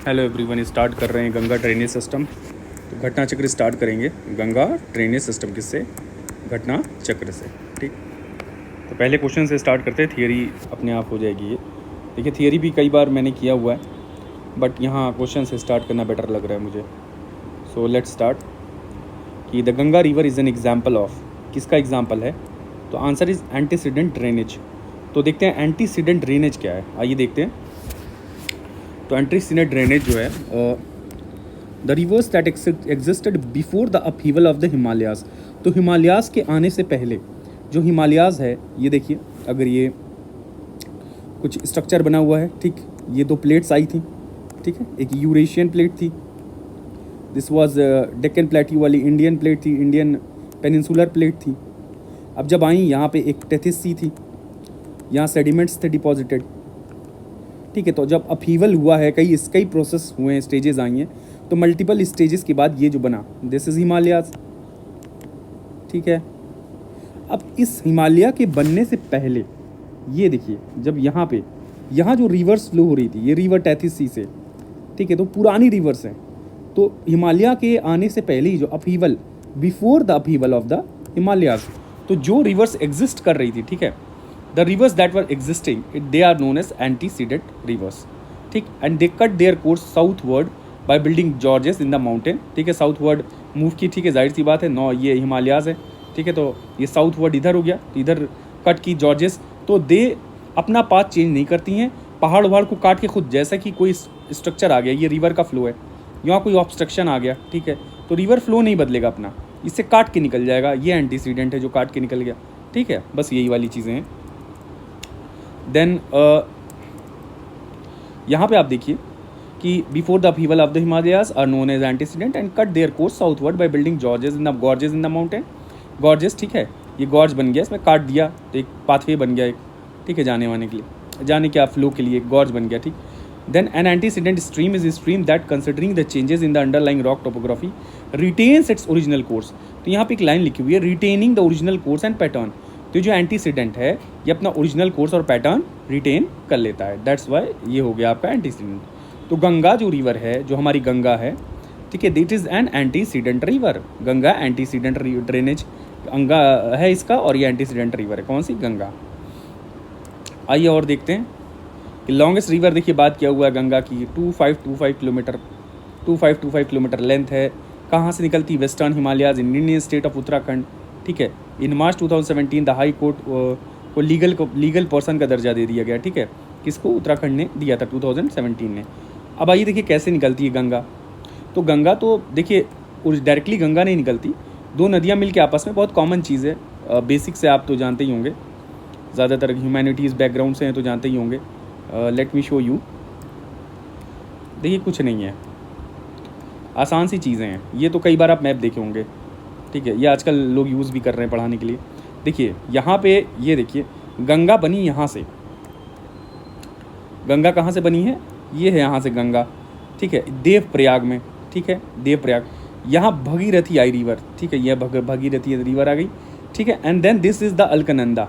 Hello everyone, start कर रहे हैं गंगा ड्रेनेज सिस्टम। तो घटना चक्र स्टार्ट करेंगे गंगा ड्रेनेज सिस्टम किससे, घटना चक्र से। ठीक, तो पहले क्वेश्चन से स्टार्ट करते हैं, थियरी अपने आप हो जाएगी ये। देखिए थियरी भी कई बार मैंने किया हुआ है, बट यहाँ क्वेश्चन से स्टार्ट करना बेटर लग रहा है मुझे। सो लेट्स स्टार्ट कि the Ganga river is an example of, किसका एग्जाम्पल है? तो आंसर इज़ एंटीसीडेंट ड्रेनेज। तो देखते हैं एंटीसीडेंट ड्रेनेज क्या है, आइए देखते हैं। तो एंटीसीडेंट ड्रेनेज जो है, the reverse that existed before the upheaval of the Himalayas. तो हिमालयाज़ के आने से पहले जो हिमालयाज़ है, ये देखिए, अगर ये कुछ स्ट्रक्चर बना हुआ है, ठीक, ये दो प्लेट्स आई थी, ठीक है, एक यूरेशियन प्लेट थी, दिस वाज डेक्कन प्लेट्यू वाली इंडियन प्लेट थी, इंडियन पेनिनसुलर प्लेट थी। अब जब आई यहाँ पे एक टेथिस सी थी, यहाँ सेडिमेंट्स थे डिपॉजिटेड, ठीक है। तो जब अपहीवल हुआ है, कई प्रोसेस हुए हैं, स्टेजेस आई हैं, तो मल्टीपल स्टेजेस के बाद ये जो बना, दिस इज हिमालयाज, ठीक है। अब इस हिमालय के बनने से पहले ये देखिए, जब यहाँ जो रिवर्स फ्लो हो रही थी, ये रिवर टेथिस सी से, ठीक है, तो पुरानी रिवर्स हैं। तो हिमालय के आने से पहले ही जो upheaval, before the upheaval of the Himalayas, तो जो रिवर्स एग्जिस्ट कर रही थी, ठीक है, the rivers that were existing, they are known as antecedent rivers, ठीक, and they cut their course southward by building gorges in the mountain, ठीक है, साउथवर्ड मूव की, ठीक है, जाहिर सी बात है, नौ ये हिमालयाज है, ठीक है, तो ये साउथवर्ड इधर हो गया, तो इधर कट की जॉर्जेस, तो दे अपना पाथ चेंज नहीं करती हैं, पहाड़ वहाड़ को काट के खुद, जैसा कि कोई स्ट्रक्चर आ गया, ये रिवर का फ्लो है, यहाँ कोई ऑब्स्ट्रक्शन आ गया, ठीक है, तो रिवर फ्लो नहीं बदलेगा अपना, इससे काट के निकल जाएगा, ये एंटीसीडेंट है जो काट के निकल गया, ठीक है, बस यही वाली चीज़ें हैं। देन यहाँ पे आप देखिए कि before the upheaval of the Himalayas are known as antecedent and cut their course southward by building gorges in the mountain. Gorges, ठीक है, ये गॉर्ज बन गया, इसमें काट दिया तो एक पाथवे बन गया एक, ठीक है, जाने के फ्लो के लिए गॉर्ज बन गया, ठीक। Then an antecedent stream is stream that considering the changes in the underlying rock topography retains its original course. तो यहाँ पे एक लाइन लिखी हुई है, retaining the original course and pattern. तो जो एंटीसीडेंट है, ये अपना ओरिजिनल कोर्स और पैटर्न रिटेन कर लेता है, दैट्स वाई ये हो गया आपका एंटीसीडेंट। तो गंगा जो रिवर है, जो हमारी गंगा है, ठीक है, this is an antecedent river. Ganga antecedent drainage Ganga है इसका, और ये एंटीसीडेंट रिवर है, कौन सी? गंगा। आइए और देखते हैं कि लॉन्गेस्ट रिवर, देखिए बात किया हुआ है गंगा की, 2525 किलोमीटर लेंथ है। कहाँ से निकलती? Western Himalayas, Indian state of Uttarakhand, ठीक है। इन मार्च 2017 द हाई कोर्ट को लीगल पर्सन का दर्जा दे दिया गया, ठीक है, किसको? उत्तराखंड ने दिया था 2017 में। अब आइए देखिए कैसे निकलती है गंगा। तो गंगा तो देखिए डायरेक्टली गंगा नहीं निकलती, दो नदियाँ मिल के आपस में, बहुत कॉमन चीज़ है, बेसिक से आप तो जानते ही होंगे, ज़्यादातर ह्यूमैनिटीज़ बैकग्राउंड से हैं तो जानते ही होंगे। लेट मी शो यू, देखिए कुछ नहीं है, आसान सी चीज़ें हैं, ये तो कई बार आप मैप देखे होंगे, ठीक है, ये आजकल लोग यूज़ भी कर रहे हैं पढ़ाने के लिए। देखिए यहाँ पे ये देखिए, गंगा बनी यहाँ से, गंगा कहाँ से बनी है? ये है यहाँ से गंगा, ठीक है, देवप्रयाग में, ठीक है, देवप्रयाग, यहाँ भगीरथी आई रिवर, ठीक है, यह भगीरथी रिवर आ गई, ठीक है, and then this is the Alaknanda,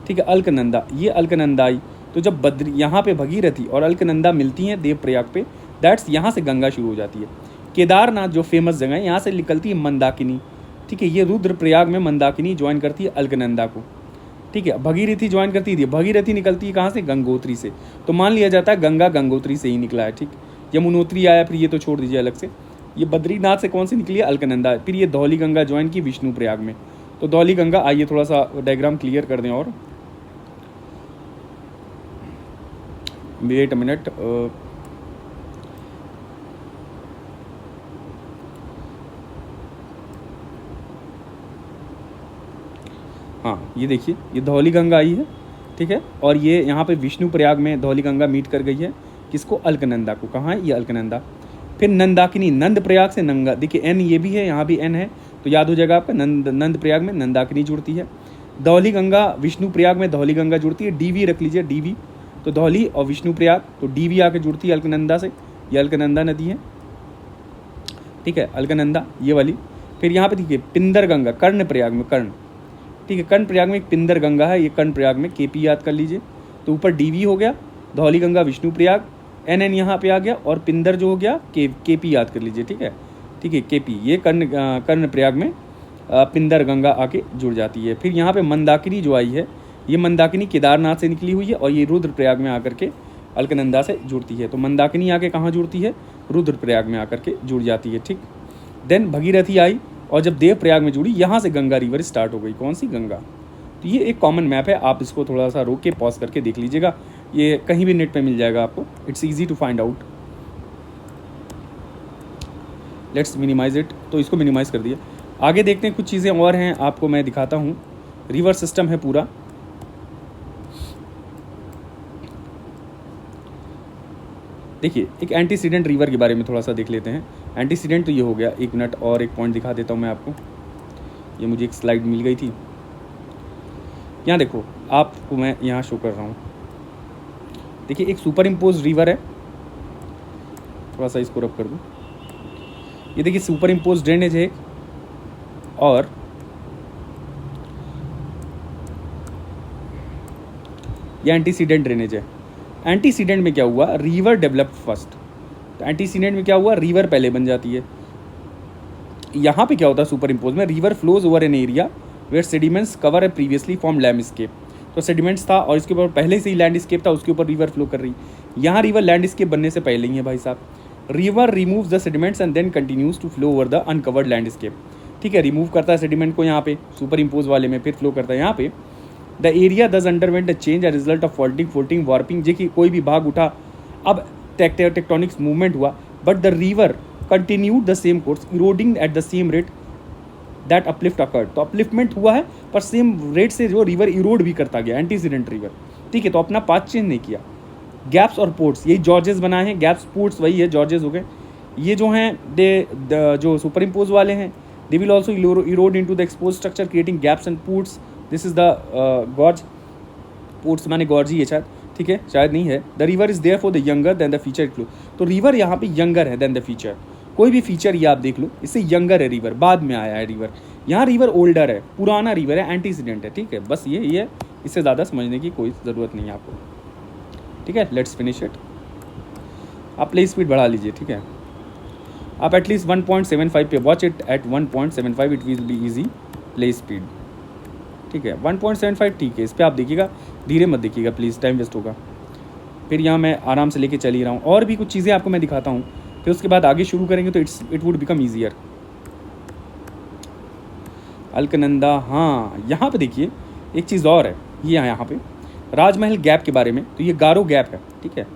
ठीक है, अलकनंदा, ये अलकनंदा आई। तो जब यहाँ पे भगीरथी और अलकनंदा मिलती हैं देवप्रयाग पे, दैट्स यहाँ से गंगा शुरू हो जाती है। केदारनाथ जो फेमस जगह है, यहाँ से निकलती है मंदाकिनी, ठीक है, ये रुद्रप्रयाग में मंदाकिनी ज्वाइन करती है अलकनंदा को, ठीक है, भगीरथी ज्वाइन करती थी, भगीरथी निकलती है कहाँ से? गंगोत्री से। तो मान लिया जाता है गंगा गंगोत्री से ही निकला है, ठीक। यमुनोत्री आया, फिर ये तो छोड़ दीजिए अलग से। ये बद्रीनाथ से कौन सी निकली है? अलकनंदा। फिर ये धौली गंगा ज्वाइन की विष्णुप्रयाग में। तो धौली गंगा, आइए थोड़ा सा डायग्राम क्लियर कर दें, और वेट अ मिनट, हाँ ये देखिए, ये धौली गंगा आई है, ठीक है, और ये यहाँ पे विष्णुप्रयाग में धौली गंगा मीट कर गई है किसको? अलकनंदा को। कहाँ है ये? अलकनंदा। फिर नंदाकिनी, नंद प्रयाग से नंगा, देखिए एन ये भी है, यहाँ भी एन है, तो याद हो जाएगा आपका, नंद प्रयाग में नंदाकिनी जुड़ती है। धौली गंगा विष्णुप्रयाग में धौली गंगा जुड़ती है, डीवी रख लीजिए, डीवी, तो धौली और विष्णुप्रयाग, तो डीवी आके जुड़ती है अलकनंदा से, ये अलकनंदा नदी है, ठीक है, अलकनंदा ये वाली। फिर यहाँ पे देखिए पिंदर गंगा, कर्णप्रयाग में, कर्ण, ठीक है, कर्णप्रयाग में एक पिंदर गंगा है, ये कर्णप्रयाग में, केपी याद कर लीजिए। तो ऊपर डीवी हो गया, धौली गंगा विष्णुप्रयाग, एन एन यहाँ पे आ गया, और पिंदर जो हो गया के पी याद कर लीजिए, ठीक है, ठीक है, के पी, ये कर्णप्रयाग में पिंदर गंगा आके जुड़ जाती है। फिर यहाँ पे मंदाकिनी जो आई है, ये मंदाकिनी केदारनाथ से निकली हुई है और ये रुद्रप्रयाग में आकर के अलकनंदा से जुड़ती है। तो मंदाकिनी आके कहाँ जुड़ती है, रुद्रप्रयाग में आकर के जुड़ जाती है, ठीक। देन भगीरथी आई और जब देवप्रयाग में जुड़ी, यहाँ से गंगा रिवर स्टार्ट हो गई। कौन सी, गंगा। तो ये एक कॉमन मैप है, आप इसको थोड़ा सा रोक के पॉज करके देख लीजिएगा, ये कहीं भी नेट पे मिल जाएगा आपको, it's easy to find out. Let's minimize it, तो इसको मिनिमाइज कर दिया। आगे देखते हैं, कुछ चीज़ें और हैं आपको मैं दिखाता हूँ। रिवर सिस्टम है पूरा, देखिए एक एंटीसीडेंट रिवर के बारे में थोड़ा सा देख लेते हैं। एंटीसीडेंट तो ये हो गया, एक मिनट और एक पॉइंट दिखा देता हूँ मैं आपको, ये मुझे एक स्लाइड मिल गई थी, यहाँ देखो आपको मैं यहाँ शो कर रहा हूँ। देखिए एक सुपर इम्पोज रिवर है, थोड़ा सा इसको रब कर दूँ, ये देखिए सुपर इम्पोज ड्रेनेज है, और ये एंटीसीडेंट ड्रेनेज है। एंटीसीडेंट में क्या हुआ, रिवर डेवलप फर्स्ट, तो एंटीसीडेंट में क्या हुआ, रिवर पहले बन जाती है। यहाँ पे क्या होता है सुपर इम्पोज में, river flows over an area where sediments cover a previously form landscape. तो सेडिमेंट्स था और इसके ऊपर पहले से ही लैंडस्केप था, उसके ऊपर रिवर फ्लो कर रही। यहाँ रिवर लैंडस्केप बनने से पहले ही है भाई साहब। River removes the sediments and then continues to flow over the uncovered landscape, ठीक है, रिमूव करता है सेडिमेंट को यहाँ पे सुपर इम्पोज वाले में, फिर फ्लो करता है यहाँ पे। The area this underwent a change as result of faulting warping, जे कि कोई भी भाग उठा, अब टेक्टोनिक्स मूवमेंट हुआ, but the river continued the same course eroding at the same rate that uplift occurred. तो अपलिफ्टमेंट हुआ है पर सेम रेट से जो रिवर इरोड भी करता गया, एंटीसीडेंट रिवर, ठीक है, तो अपना पाथ चेंज नहीं किया। गैप्स और पोर्ट्स, यही जॉर्जेस बनाए हैं, गैप्स पोर्ट्स वही है, जॉर्जेस हो गए। ये जो हैं जो सुपर इम्पोज वाले हैं, they will also erode into the expose structure creating gaps and ports. This is the gorge, ports माने गॉर्ज ही है शायद, ठीक है, शायद नहीं है। The river is there for the younger than the feature flow, तो रिवर यहाँ पे यंगर है देन द फीचर। कोई भी फीचर ये आप देख लो, इससे यंगर है रिवर, बाद में आया है रिवर। यहाँ रिवर ओल्डर है, पुराना रिवर है, एंटीसीडेंट है, ठीक है, बस ये है, इससे ज़्यादा समझने की कोई ज़रूरत नहीं है आपको, ठीक है। Let's finish it. आप प्ले स्पीड बढ़ा लीजिए, ठीक है, आप एटलीस्ट 1.75 पे watch it, at 1.75 it will be easy play speed, ठीक है, 1.75 ठीक है, इस पर आप देखिएगा, धीरे मत देखिएगा प्लीज़, टाइम वेस्ट होगा। फिर यहाँ मैं आराम से लेके चल ही रहा हूँ, और भी कुछ चीज़ें आपको मैं दिखाता हूँ, फिर उसके बाद आगे शुरू करेंगे तो it would become easier. Alaknanda, हाँ यहाँ पे देखिए एक चीज़ और है, ये यहाँ पे राजमहल गैप के बारे में, तो ये गारो गैप है, ठीक है,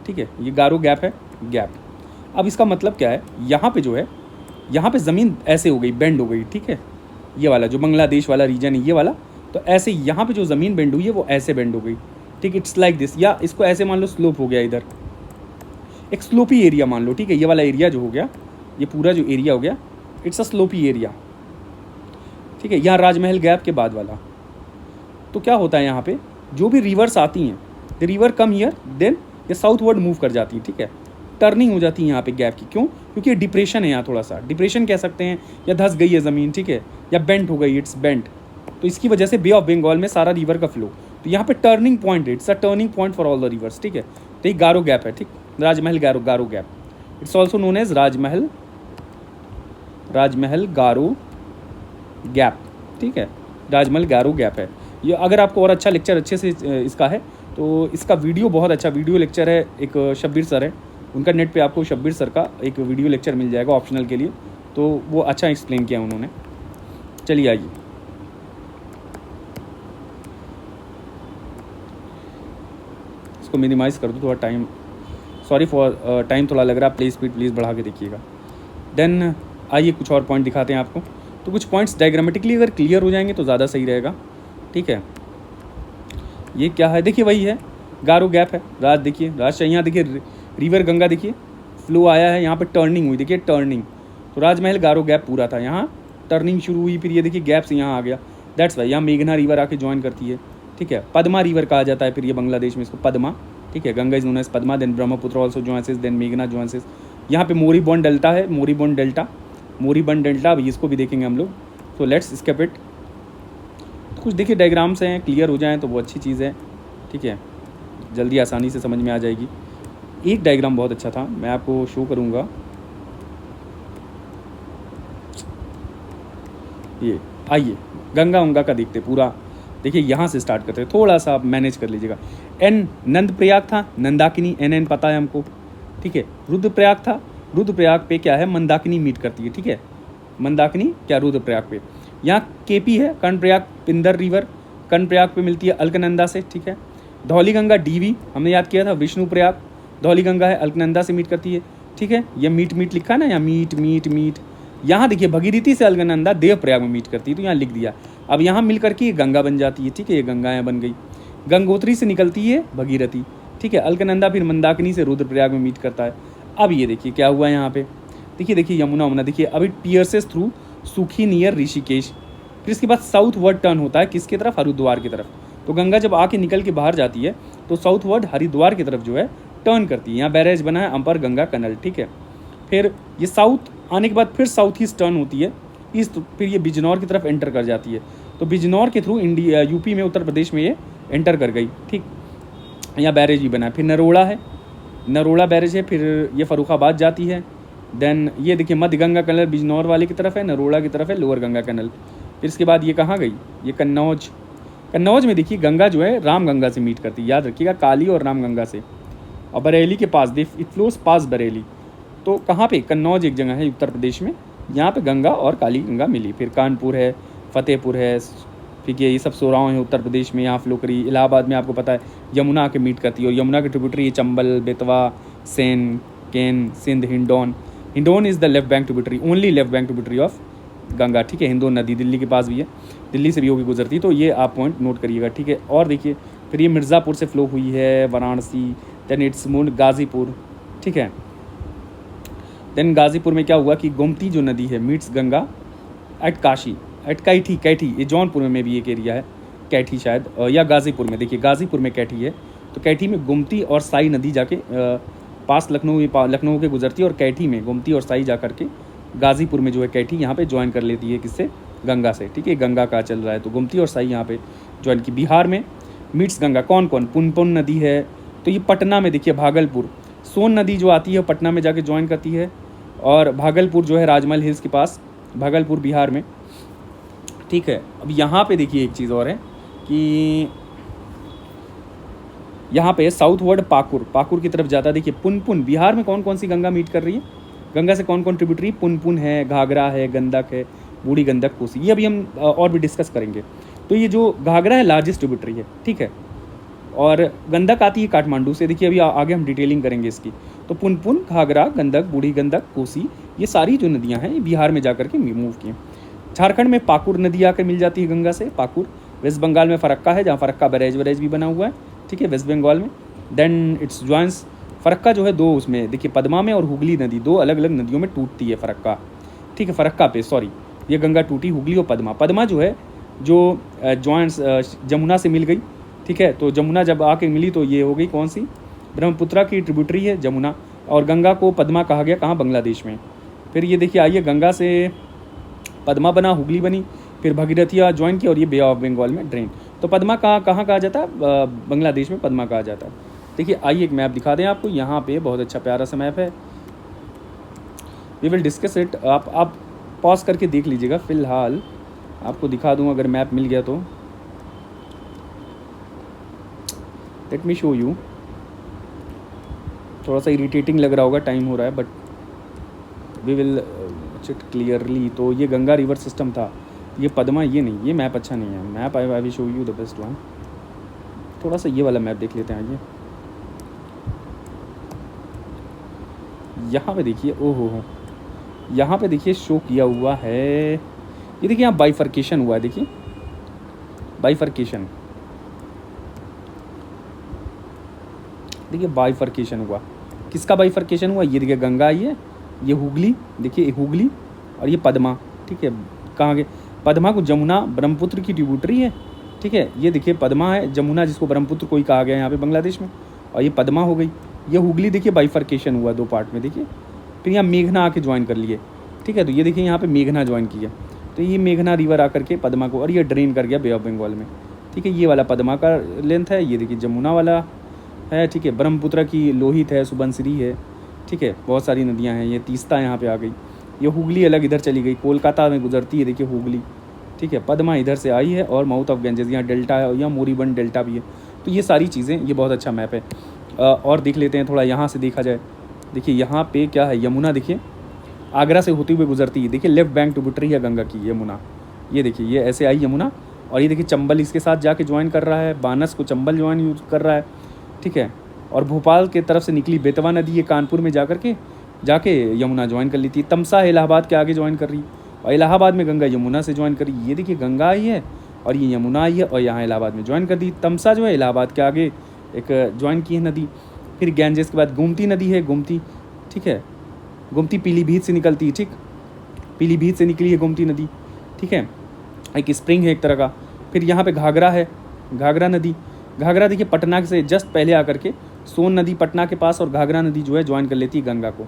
ठीक है, ये गारो गैप है, गैप। अब इसका मतलब क्या है, यहाँ पे जो है, यहाँ पे ज़मीन ऐसे हो गई, बेंड हो गई, ठीक है, ये वाला जो बांग्लादेश वाला रीजन है ये वाला, तो ऐसे यहाँ पे जो ज़मीन बेंड हुई है वो ऐसे बेंड हो गई, ठीक, इट्स लाइक दिस। या इसको ऐसे मान लो स्लोप हो गया, इधर एक स्लोपी एरिया मान लो, ठीक है, ये वाला एरिया जो हो गया, ये पूरा जो एरिया हो गया, इट्स अ स्लोपी एरिया, ठीक है। यहाँ राजमहल गैप के बाद वाला, तो क्या होता है यहाँ पे, जो भी रिवर्स आती हैं, the river come here then ये साउथवर्ड मूव कर जाती है, ठीक है, टर्निंग हो जाती है यहाँ पे गैप की। क्यों, क्योंकि ये डिप्रेशन है, यहाँ थोड़ा सा डिप्रेशन कह सकते हैं, या धस गई है ज़मीन, ठीक है, या बेंट हो गई, इट्स बेंट, तो इसकी वजह से बे ऑफ बंगाल में सारा रिवर का फ्लो, तो यहाँ पे टर्निंग पॉइंट है, it's a turning point for all the rivers, ठीक है। तो ये गारो गैप है, ठीक, Rajmahal Garo gap, it's also known as Rajmahal Garo gap, ठीक है, राजमहल गारो गैप है ये। अगर आपको और अच्छा लेक्चर अच्छे से इसका है, तो इसका वीडियो बहुत अच्छा वीडियो लेक्चर है, एक शब्बीर सर है, उनका नेट पे आपको शब्बीर सर का एक वीडियो लेक्चर मिल जाएगा ऑप्शनल के लिए, तो वो अच्छा एक्सप्लेन किया उन्होंने। चलिए आइए, इसको मिनिमाइज़ कर दो, थोड़ा टाइम, सॉरी फॉर टाइम थोड़ा लग रहा है, प्ले स्पीड प्लीज़ बढ़ा के देखिएगा। देन आइए कुछ और पॉइंट दिखाते हैं आपको, तो कुछ पॉइंट्स डायग्रामेटिकली अगर क्लियर हो जाएंगे तो ज़्यादा सही रहेगा, ठीक है। ये क्या है, देखिए वही है, गारो गैप है, राज देखिए, राज यहाँ देखिए, रिवर गंगा देखिए फ्लो आया है, यहाँ पे टर्निंग हुई, देखिए टर्निंग, तो राजमहल गारो गैप पूरा था, यहाँ टर्निंग शुरू हुई, फिर ये देखिए गैप से यहाँ आ गया, दैट्स वाई यहाँ मेघना रिवर आके ज्वाइन करती है, ठीक है। पद्मा रिवर कहा जाता है फिर ये बांग्लादेश में इसको, पद्मा, ठीक है, Ganga is known as Padma, then Brahmaputra also joins, then मेघना ज्वाइंसेस। यहाँ पे मोरीबॉन्ड डेल्टा है, मोरीबॉन्ड डेल्टा, अभी इसको भी देखेंगे हम लोग, तो लेट्स स्किप इट। तो कुछ देखिए डायग्राम्स हैं, क्लियर हो जाएँ तो वो अच्छी चीज़ है, ठीक है, जल्दी आसानी से समझ में आ जाएगी। एक डायग्राम बहुत अच्छा था, मैं आपको शो करूँगा। ये आइए गंगा का देखते पूरा। देखिए यहाँ से स्टार्ट करते हैं, थोड़ा सा आप मैनेज कर लीजिएगा। एन नंद प्रयाग था, नंदाकिनी एन पता है हमको, ठीक है। रुद्रप्रयाग था, रुद्रप्रयाग पे क्या है, मंदाकिनी मीट करती है, ठीक है। मंदाकिनी क्या रुद्रप्रयाग पे। यहाँ केपी है, कर्णप्रयाग पिंदर रिवर, कर्णप्रयाग पे मिलती है अलकनंदा से, ठीक है। धौली गंगा डीवी हमने याद किया था, विष्णु प्रयाग, धौली गंगा है अलकनंदा से मीट करती है, ठीक है। ये मीट लिखा है ना, यहाँ मीट। यहाँ देखिए भगीरथी से अलकनंदा देवप्रयाग में मीट करती है, तो यहाँ लिख दिया। अब यहाँ मिल करके ये गंगा बन जाती है, ठीक है। ये गंगा यहाँ बन गई। गंगोत्री से निकलती है भगीरथी, ठीक है। अलकनंदा फिर मंदाकिनी से रुद्रप्रयाग में मीट करता है। अब ये देखिए क्या हुआ यहाँ पे, देखिए यमुना देखिए, अब इट पियर्सेस थ्रू सुखी नियर ऋषिकेश। फिर इसके बाद साउथ वर्ड टर्न होता है, किसकी तरफ, हरिद्वार की तरफ। तो गंगा जब आके निकल के बाहर जाती है तो साउथ वर्ड हरिद्वार की तरफ जो है टर्न करती है। यहाँ बैरेज बना है अपर गंगा कनल, ठीक है। फिर ये साउथ आने के बाद फिर साउथ ईस्ट टर्न होती है, ईस्ट, फिर ये बिजनौर की तरफ एंटर कर जाती है। तो बिजनौर के थ्रू इंडिया यूपी में, उत्तर प्रदेश में ये एंटर कर गई, ठीक। यहाँ बैरेज भी बना है। फिर नरोड़ा है, नरोड़ा बैरेज है, फिर ये फरुखाबाद जाती है। देन ये देखिए मध्य गंगा कनल बिजनौर वाले की तरफ है, नरोड़ा की तरफ है लोअर गंगा कनल। फिर इसके बाद ये कहाँ गई, ये कन्नौज। कन्नौज में देखिए गंगा जो है राम गंगा से मीट करती है, याद रखिएगा, काली और राम गंगा से। और बरेली के पास इट फ्लोज पास बरेली। तो कहाँ पे, कन्नौज एक जगह है उत्तर प्रदेश में, यहाँ पे गंगा और काली गंगा मिली। फिर कानपुर है, फतेहपुर है, ठीक है। ये सब सोराव है उत्तर प्रदेश में, यहाँ फ्लो करी। इलाहाबाद में आपको पता है यमुना आके मीट करती है, और यमुना की tributary Chambal, Betwa, Sen, Ken, Sindh, Hindon. Hindon is the left bank tributary, only left bank tributary of Ganga, ठीक है। हिंदौन नदी दिल्ली के पास भी है, दिल्ली से भी होगी गुजरती, तो ये आप पॉइंट नोट करिएगा, ठीक है। और देखिए फिर ये मिर्ज़ापुर से फ्लो हुई है, Varanasi, then it's moon Ghazipur, ठीक है। देन गाज़ीपुर में क्या हुआ कि गोमती जो नदी है meets Ganga at Kashi, at Kaithi, ये जौनपुर में भी एक एरिया है, कैठी शायद, या गाज़ीपुर में। देखिए गाज़ीपुर में कैठी है, तो कैठी में गोमती और साई नदी जाके पास लखनऊ के गुजरती है, और कैठी में गोमती और साई जा करके गाज़ीपुर में जो है कैठी यहाँ पे ज्वाइन कर लेती है, किससे, गंगा से, ठीक है। गंगा का चल रहा है, तो गोमती और साई यहाँ पे ज्वाइन की। बिहार में मीट्स गंगा कौन, पुनपुन नदी है, तो ये पटना में देखिए भागलपुर, सोन नदी जो आती है पटना में जाके ज्वाइन करती है, और भागलपुर जो है राजमहल हिल्स के पास, भागलपुर बिहार में, ठीक है। अब यहाँ पे देखिए एक चीज़ और है कि यहाँ पे साउथ वर्ड पाकुर की तरफ जाता है। देखिए पुनपुन, बिहार में कौन कौन सी गंगा मीट कर रही है, गंगा से कौन कौन ट्रिब्यूटरी, पुनपुन है, घाघरा है, गंडक है, बूढ़ी गंडक, कोसी, ये अभी हम और भी डिस्कस करेंगे। तो ये जो घाघरा है लार्जेस्ट ट्रिब्यूटरी है, ठीक है। और गंडक आती है काठमांडू से, देखिए अभी आगे हम डिटेलिंग करेंगे इसकी। तो पुनपुन, घाघरा, गंडक, बूढ़ी गंडक, कोसी, ये सारी जो नदियाँ हैं ये बिहार में जाकर के मूव की। झारखंड में पाकुर नदी आकर मिल जाती है गंगा से, पाकुर। वेस्ट बंगाल में फरक्का है, जहाँ फरक्का बैरेज भी बना हुआ है, ठीक है, वेस्ट बंगाल में। देन इट्स ज्वाइंस, फरक्का जो है दो उसमें देखिए पद्मा में और हुगली नदी, दो अलग अलग नदियों में टूटती है फरक्का, ठीक है। फरक्का पे सॉरी ये गंगा टूटी, हुगली और पद्मा जो है जो ज्वाइंस जमुना से मिल गई, ठीक है। तो जमुना जब आके मिली तो ये हो गई कौन सी, ब्रह्मपुत्रा की ट्रिब्यूटरी है जमुना, और गंगा को पद्मा कहा गया, कहाँ, बांग्लादेश में। फिर ये देखिए आइए गंगा से पद्मा बना, हुगली बनी, फिर भगीरथिया ज्वाइन की, और ये बे ऑफ बंगाल में ड्रेन। तो पद्मा कहाँ कहा जाता है, बांग्लादेश में पद्मा कहा जाता है। देखिए आइए एक मैप दिखा दें आपको, यहाँ पे बहुत अच्छा प्यारा सा मैप है, वी विल डिस्कस इट। आप पॉज करके देख लीजिएगा, फिलहाल आपको दिखा दूँ अगर मैप मिल गया तो। लेट मी शो यू, थोड़ा सा इरिटेटिंग लग रहा होगा, टाइम हो रहा है, but we will it clearly. तो ये गंगा रिवर सिस्टम था, ये पद्मा, ये नहीं, ये मैप अच्छा नहीं है। Map I will show you the best one. थोड़ा सा ये वाला मैप देख लेते हैं। यहाँ पे देखिए, ओहो, यहाँ पे देखिए शो किया हुआ है, ये देखिए यहाँ बाइफर्केशन हुआ है, देखिए बाइफर्केशन, देखिए बाइफर्केशन हुआ, किसका बाइफर्केशन हुआ, ये देखिए गंगा आई है, ये हुगली, देखिए हुगली, और ये पद्मा, ठीक है। कहाँ गए, पद्मा को जमुना ब्रह्मपुत्र की ट्रिब्यूटरी है, ठीक है। ये देखिए पद्मा है, जमुना जिसको ब्रह्मपुत्र कोई कहा गया यहाँ पे बांग्लादेश में, और ये पद्मा हो गई। ये हुगली देखिए बाइफर्केशन हुआ दो पार्ट में, देखिए। फिर यहाँ मेघना आके ज्वाइन कर लिए, ठीक है। तो ये देखिए यहाँ पे मेघना ज्वाइन किया, तो ये मेघना रिवर आकर के पद्मा को, और ये ड्रेन कर गया बे ऑफ बंगाल में, ठीक है। ये वाला पद्मा का लेंथ है, ये देखिए जमुना वाला है, ठीक है। ब्रह्मपुत्र की लोहित है, सुबनसिरी है, ठीक है। बहुत सारी नदियाँ हैं। ये तीस्ता यहाँ पे आ गई, ये हुगली अलग इधर चली गई, कोलकाता में गुजरती है, देखिए हुगली, ठीक है। पद्मा इधर से आई है और माउथ ऑफ गंजेस, यहाँ डेल्टा है, यहाँ मोरीबंद डेल्टा भी है। तो ये सारी चीज़ें, ये बहुत अच्छा मैप है। और देख लेते हैं थोड़ा यहाँ से देखा जाए। देखिए यहाँ पे क्या है, यमुना देखिए आगरा से होते हुए गुजरती है, देखिए लेफ्ट बैंक ट्रिब्यूटरी है गंगा की यमुना। ये देखिए ये ऐसे आई यमुना, और ये देखिए चंबल इसके साथ जाके ज्वाइन कर रहा है, बानस को चंबल ज्वाइन यूज कर रहा है, ठीक है। और भोपाल के तरफ से निकली बेतवा नदी, ये कानपुर में जाके यमुना ज्वाइन कर ली थी। तमसा इलाहाबाद के आगे ज्वाइन कर रही, और इलाहाबाद में गंगा यमुना से ज्वाइन कर रही। ये देखिए गंगा आई है और ये यमुना आई है और यहाँ इलाहाबाद में ज्वाइन कर दी। तमसा जो है इलाहाबाद के आगे एक ज्वाइन की है नदी। फिर गैंजेस के बाद गोमती नदी है, गोमती, ठीक है। गोमती पीलीभीत से निकलती है, ठीक, पीलीभीत से निकली है गोमती नदी, ठीक है। एक स्प्रिंग है एक तरह का। फिर यहाँ पे घाघरा है, घाघरा नदी। घाघरा देखिए पटना से जस्ट पहले आकर के सोन नदी पटना के पास, और घाघरा नदी जो है ज्वाइन कर लेती है गंगा को।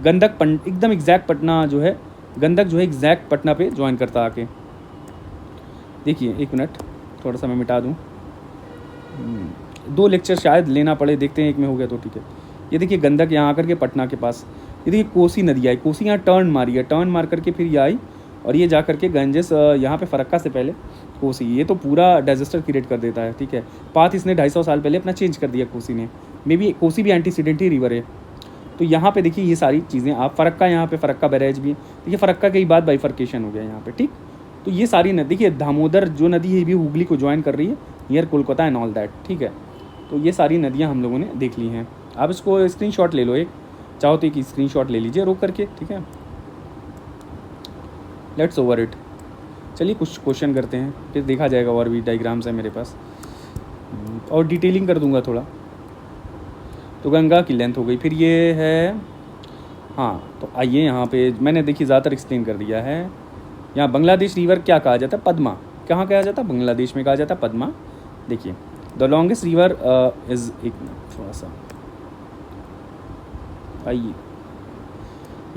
गंडक एकदम एग्जैक्ट पटना जो है, गंडक जो है एग्जैक्ट पटना पे ज्वाइन करता आके। देखिए एक मिनट, थोड़ा सा मैं मिटा दूँ, 2 लेक्चर शायद लेना पड़े, देखते हैं एक में हो गया तो ठीक है। ये देखिए गंडक यहाँ आकर के पटना के पास, ये देखिए कोसी नदी आई, कोसी यहाँ टर्न मारी है, टर्न मार करके फिर ये आई और ये जा करके गंजेस यहाँ पे फरक्का से पहले कोसी, ये तो पूरा डिजास्टर क्रिएट कर देता है, ठीक है। पाथ इसने 250 साल पहले अपना चेंज कर दिया कोसी ने, मे बी कोसी भी एंटीसीडेंट ही रिवर है। तो यहाँ पे देखिए ये सारी चीज़ें, आप फरक्का, यहाँ पे फरक्का बैरेज भी, देखिए फरक्का के बाद बाइफर्केशन हो गया यहाँ पे, ठीक। तो ये सारी नदी, देखिए दामोदर जो नदी है ये भी हुगली को ज्वाइन कर रही है, near Kolkata and all that, ठीक है। तो ये सारी नदियाँ हम लोगों ने देख ली हैं। आप इसको स्क्रीनशॉट ले लो, एक चाहो तो एक स्क्रीनशॉट ले लीजिए रोक करके, ठीक है। Let's over it. चलिए कुछ क्वेश्चन करते हैं, फिर देखा जाएगा। और भी डायग्राम्स है मेरे पास और डिटेलिंग कर दूंगा थोड़ा। तो गंगा की लेंथ हो गई, फिर ये है, हाँ तो आइए यहाँ पे मैंने देखिए ज़्यादातर एक्सप्लेन कर दिया है। यहाँ बांग्लादेश रिवर क्या कहा जाता है, पद्मा। कहाँ कहा जाता है, बांग्लादेश में कहा जाता है पद्मा। देखिए द लॉन्गेस्ट रिवर इज़, एक मिनट थोड़ा सा, आइए,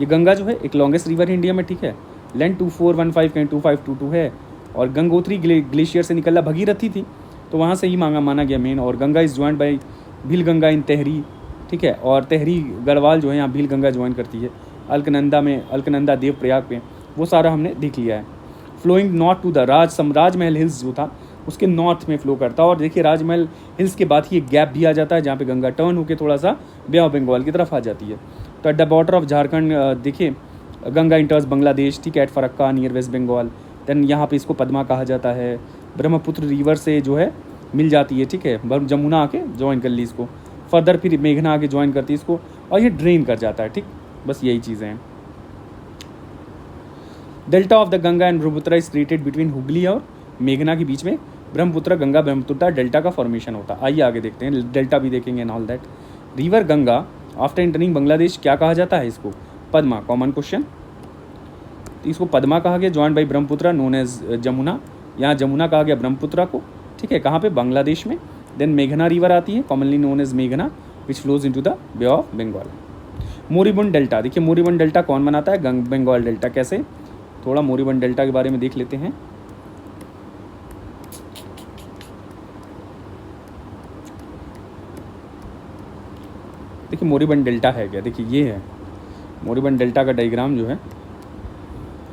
ये गंगा जो है एक लॉन्गेस्ट रिवर है इंडिया में, ठीक है। लेंथ 2415 कहीं 2522 है, और गंगोत्री ग्लेशियर से निकला, भगीरथी थी तो वहाँ से ही माना गया मेन। और Ganga is joined by Bhil Ganga in Tehri, ठीक है। और तेहरी गढ़वाल जो है यहाँ भील गंगा ज्वाइन करती है। अलकनंदा में, अलकनंदा देव प्रयाग पे, वो सारा हमने देख लिया है। Flowing north to the Rajmahal hills जो था उसके नॉर्थ में फ्लो करता है। और देखिए राजमहल हिल्स के बाद ही एक गैप भी आ जाता है जहाँ पे गंगा टर्न होकर थोड़ा सा बे ऑफ बंगाल की तरफ आ जाती है। तो at the border of Jharkhand देखिए गंगा इंटर्स बांग्लादेश, ठीक है, at Farakka near West Bengal. Then यहाँ पे इसको पद्मा कहा जाता है। ब्रह्मपुत्र रिवर से जो है मिल जाती है, ठीक है। जमुना आके ज्वाइन कर ली इसको, फर्दर फिर मेघना आके ज्वाइन करती है इसको, और ये ड्रेन कर जाता है, ठीक। बस यही चीज़ें हैं। Delta of the Ganga and Brahmaputra is created between Hooghly और मेघना के बीच में ब्रह्मपुत्र गंगा ब्रह्मपुत्र डेल्टा का फॉर्मेशन होता है। आइए आगे देखते हैं, डेल्टा भी देखेंगे and all that. River Ganga after entering Bangladesh क्या कहा जाता है इसको, पद्मा। कॉमन क्वेश्चन, तो इसको पद्मा कहा गया, join by Brahmaputra known as Jamuna. यहाँ जमुना कहा गया ब्रह्मपुत्र को, ठीक है, कहाँ पे, बांग्लादेश में। देन मेघना रिवर आती है, कॉमनली नोन एज मेघना, which flows into the Bay of Bengal. Moribund delta, देखिए मोरीबंद डेल्टा कौन बनाता है, बंगाल डेल्टा। कैसे, थोड़ा मोरीबंद डेल्टा के बारे में देख लेते हैं। देखिए मोरीबंद डेल्टा है क्या, देखिए ये है मोरीबंद डेल्टा का डायग्राम जो है,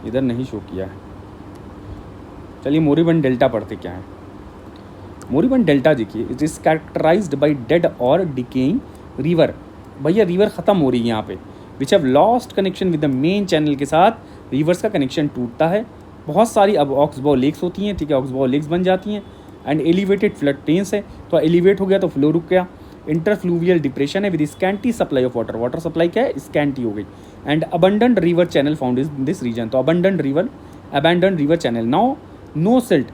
इधर नहीं शो किया है। चलिए मोरीबंद डेल्टा पढ़ते क्या है। मोरीबंद डेल्टा देखिए, it is characterised by dead और डिकेइंग रिवर। भैया रिवर ख़त्म हो रही है यहाँ पे, which have lost connection with the main channel के साथ रिवर्स का कनेक्शन टूटता है। बहुत सारी अब ऑक्सबो लेक्स होती हैं, ठीक है, ऑक्सबो लेक्स बन जाती हैं। एंड एलिवेटेड फ्लड प्लेन्स है, तो एलिवेट हो गया तो फ्लो रुक गया। इंटरफ्लूवियल डिप्रेशन है with scanty supply of water, water supply क्या है, स्कैंटी हो गई। And abundant river channel found in this region, तो abundant river channel. Now no silt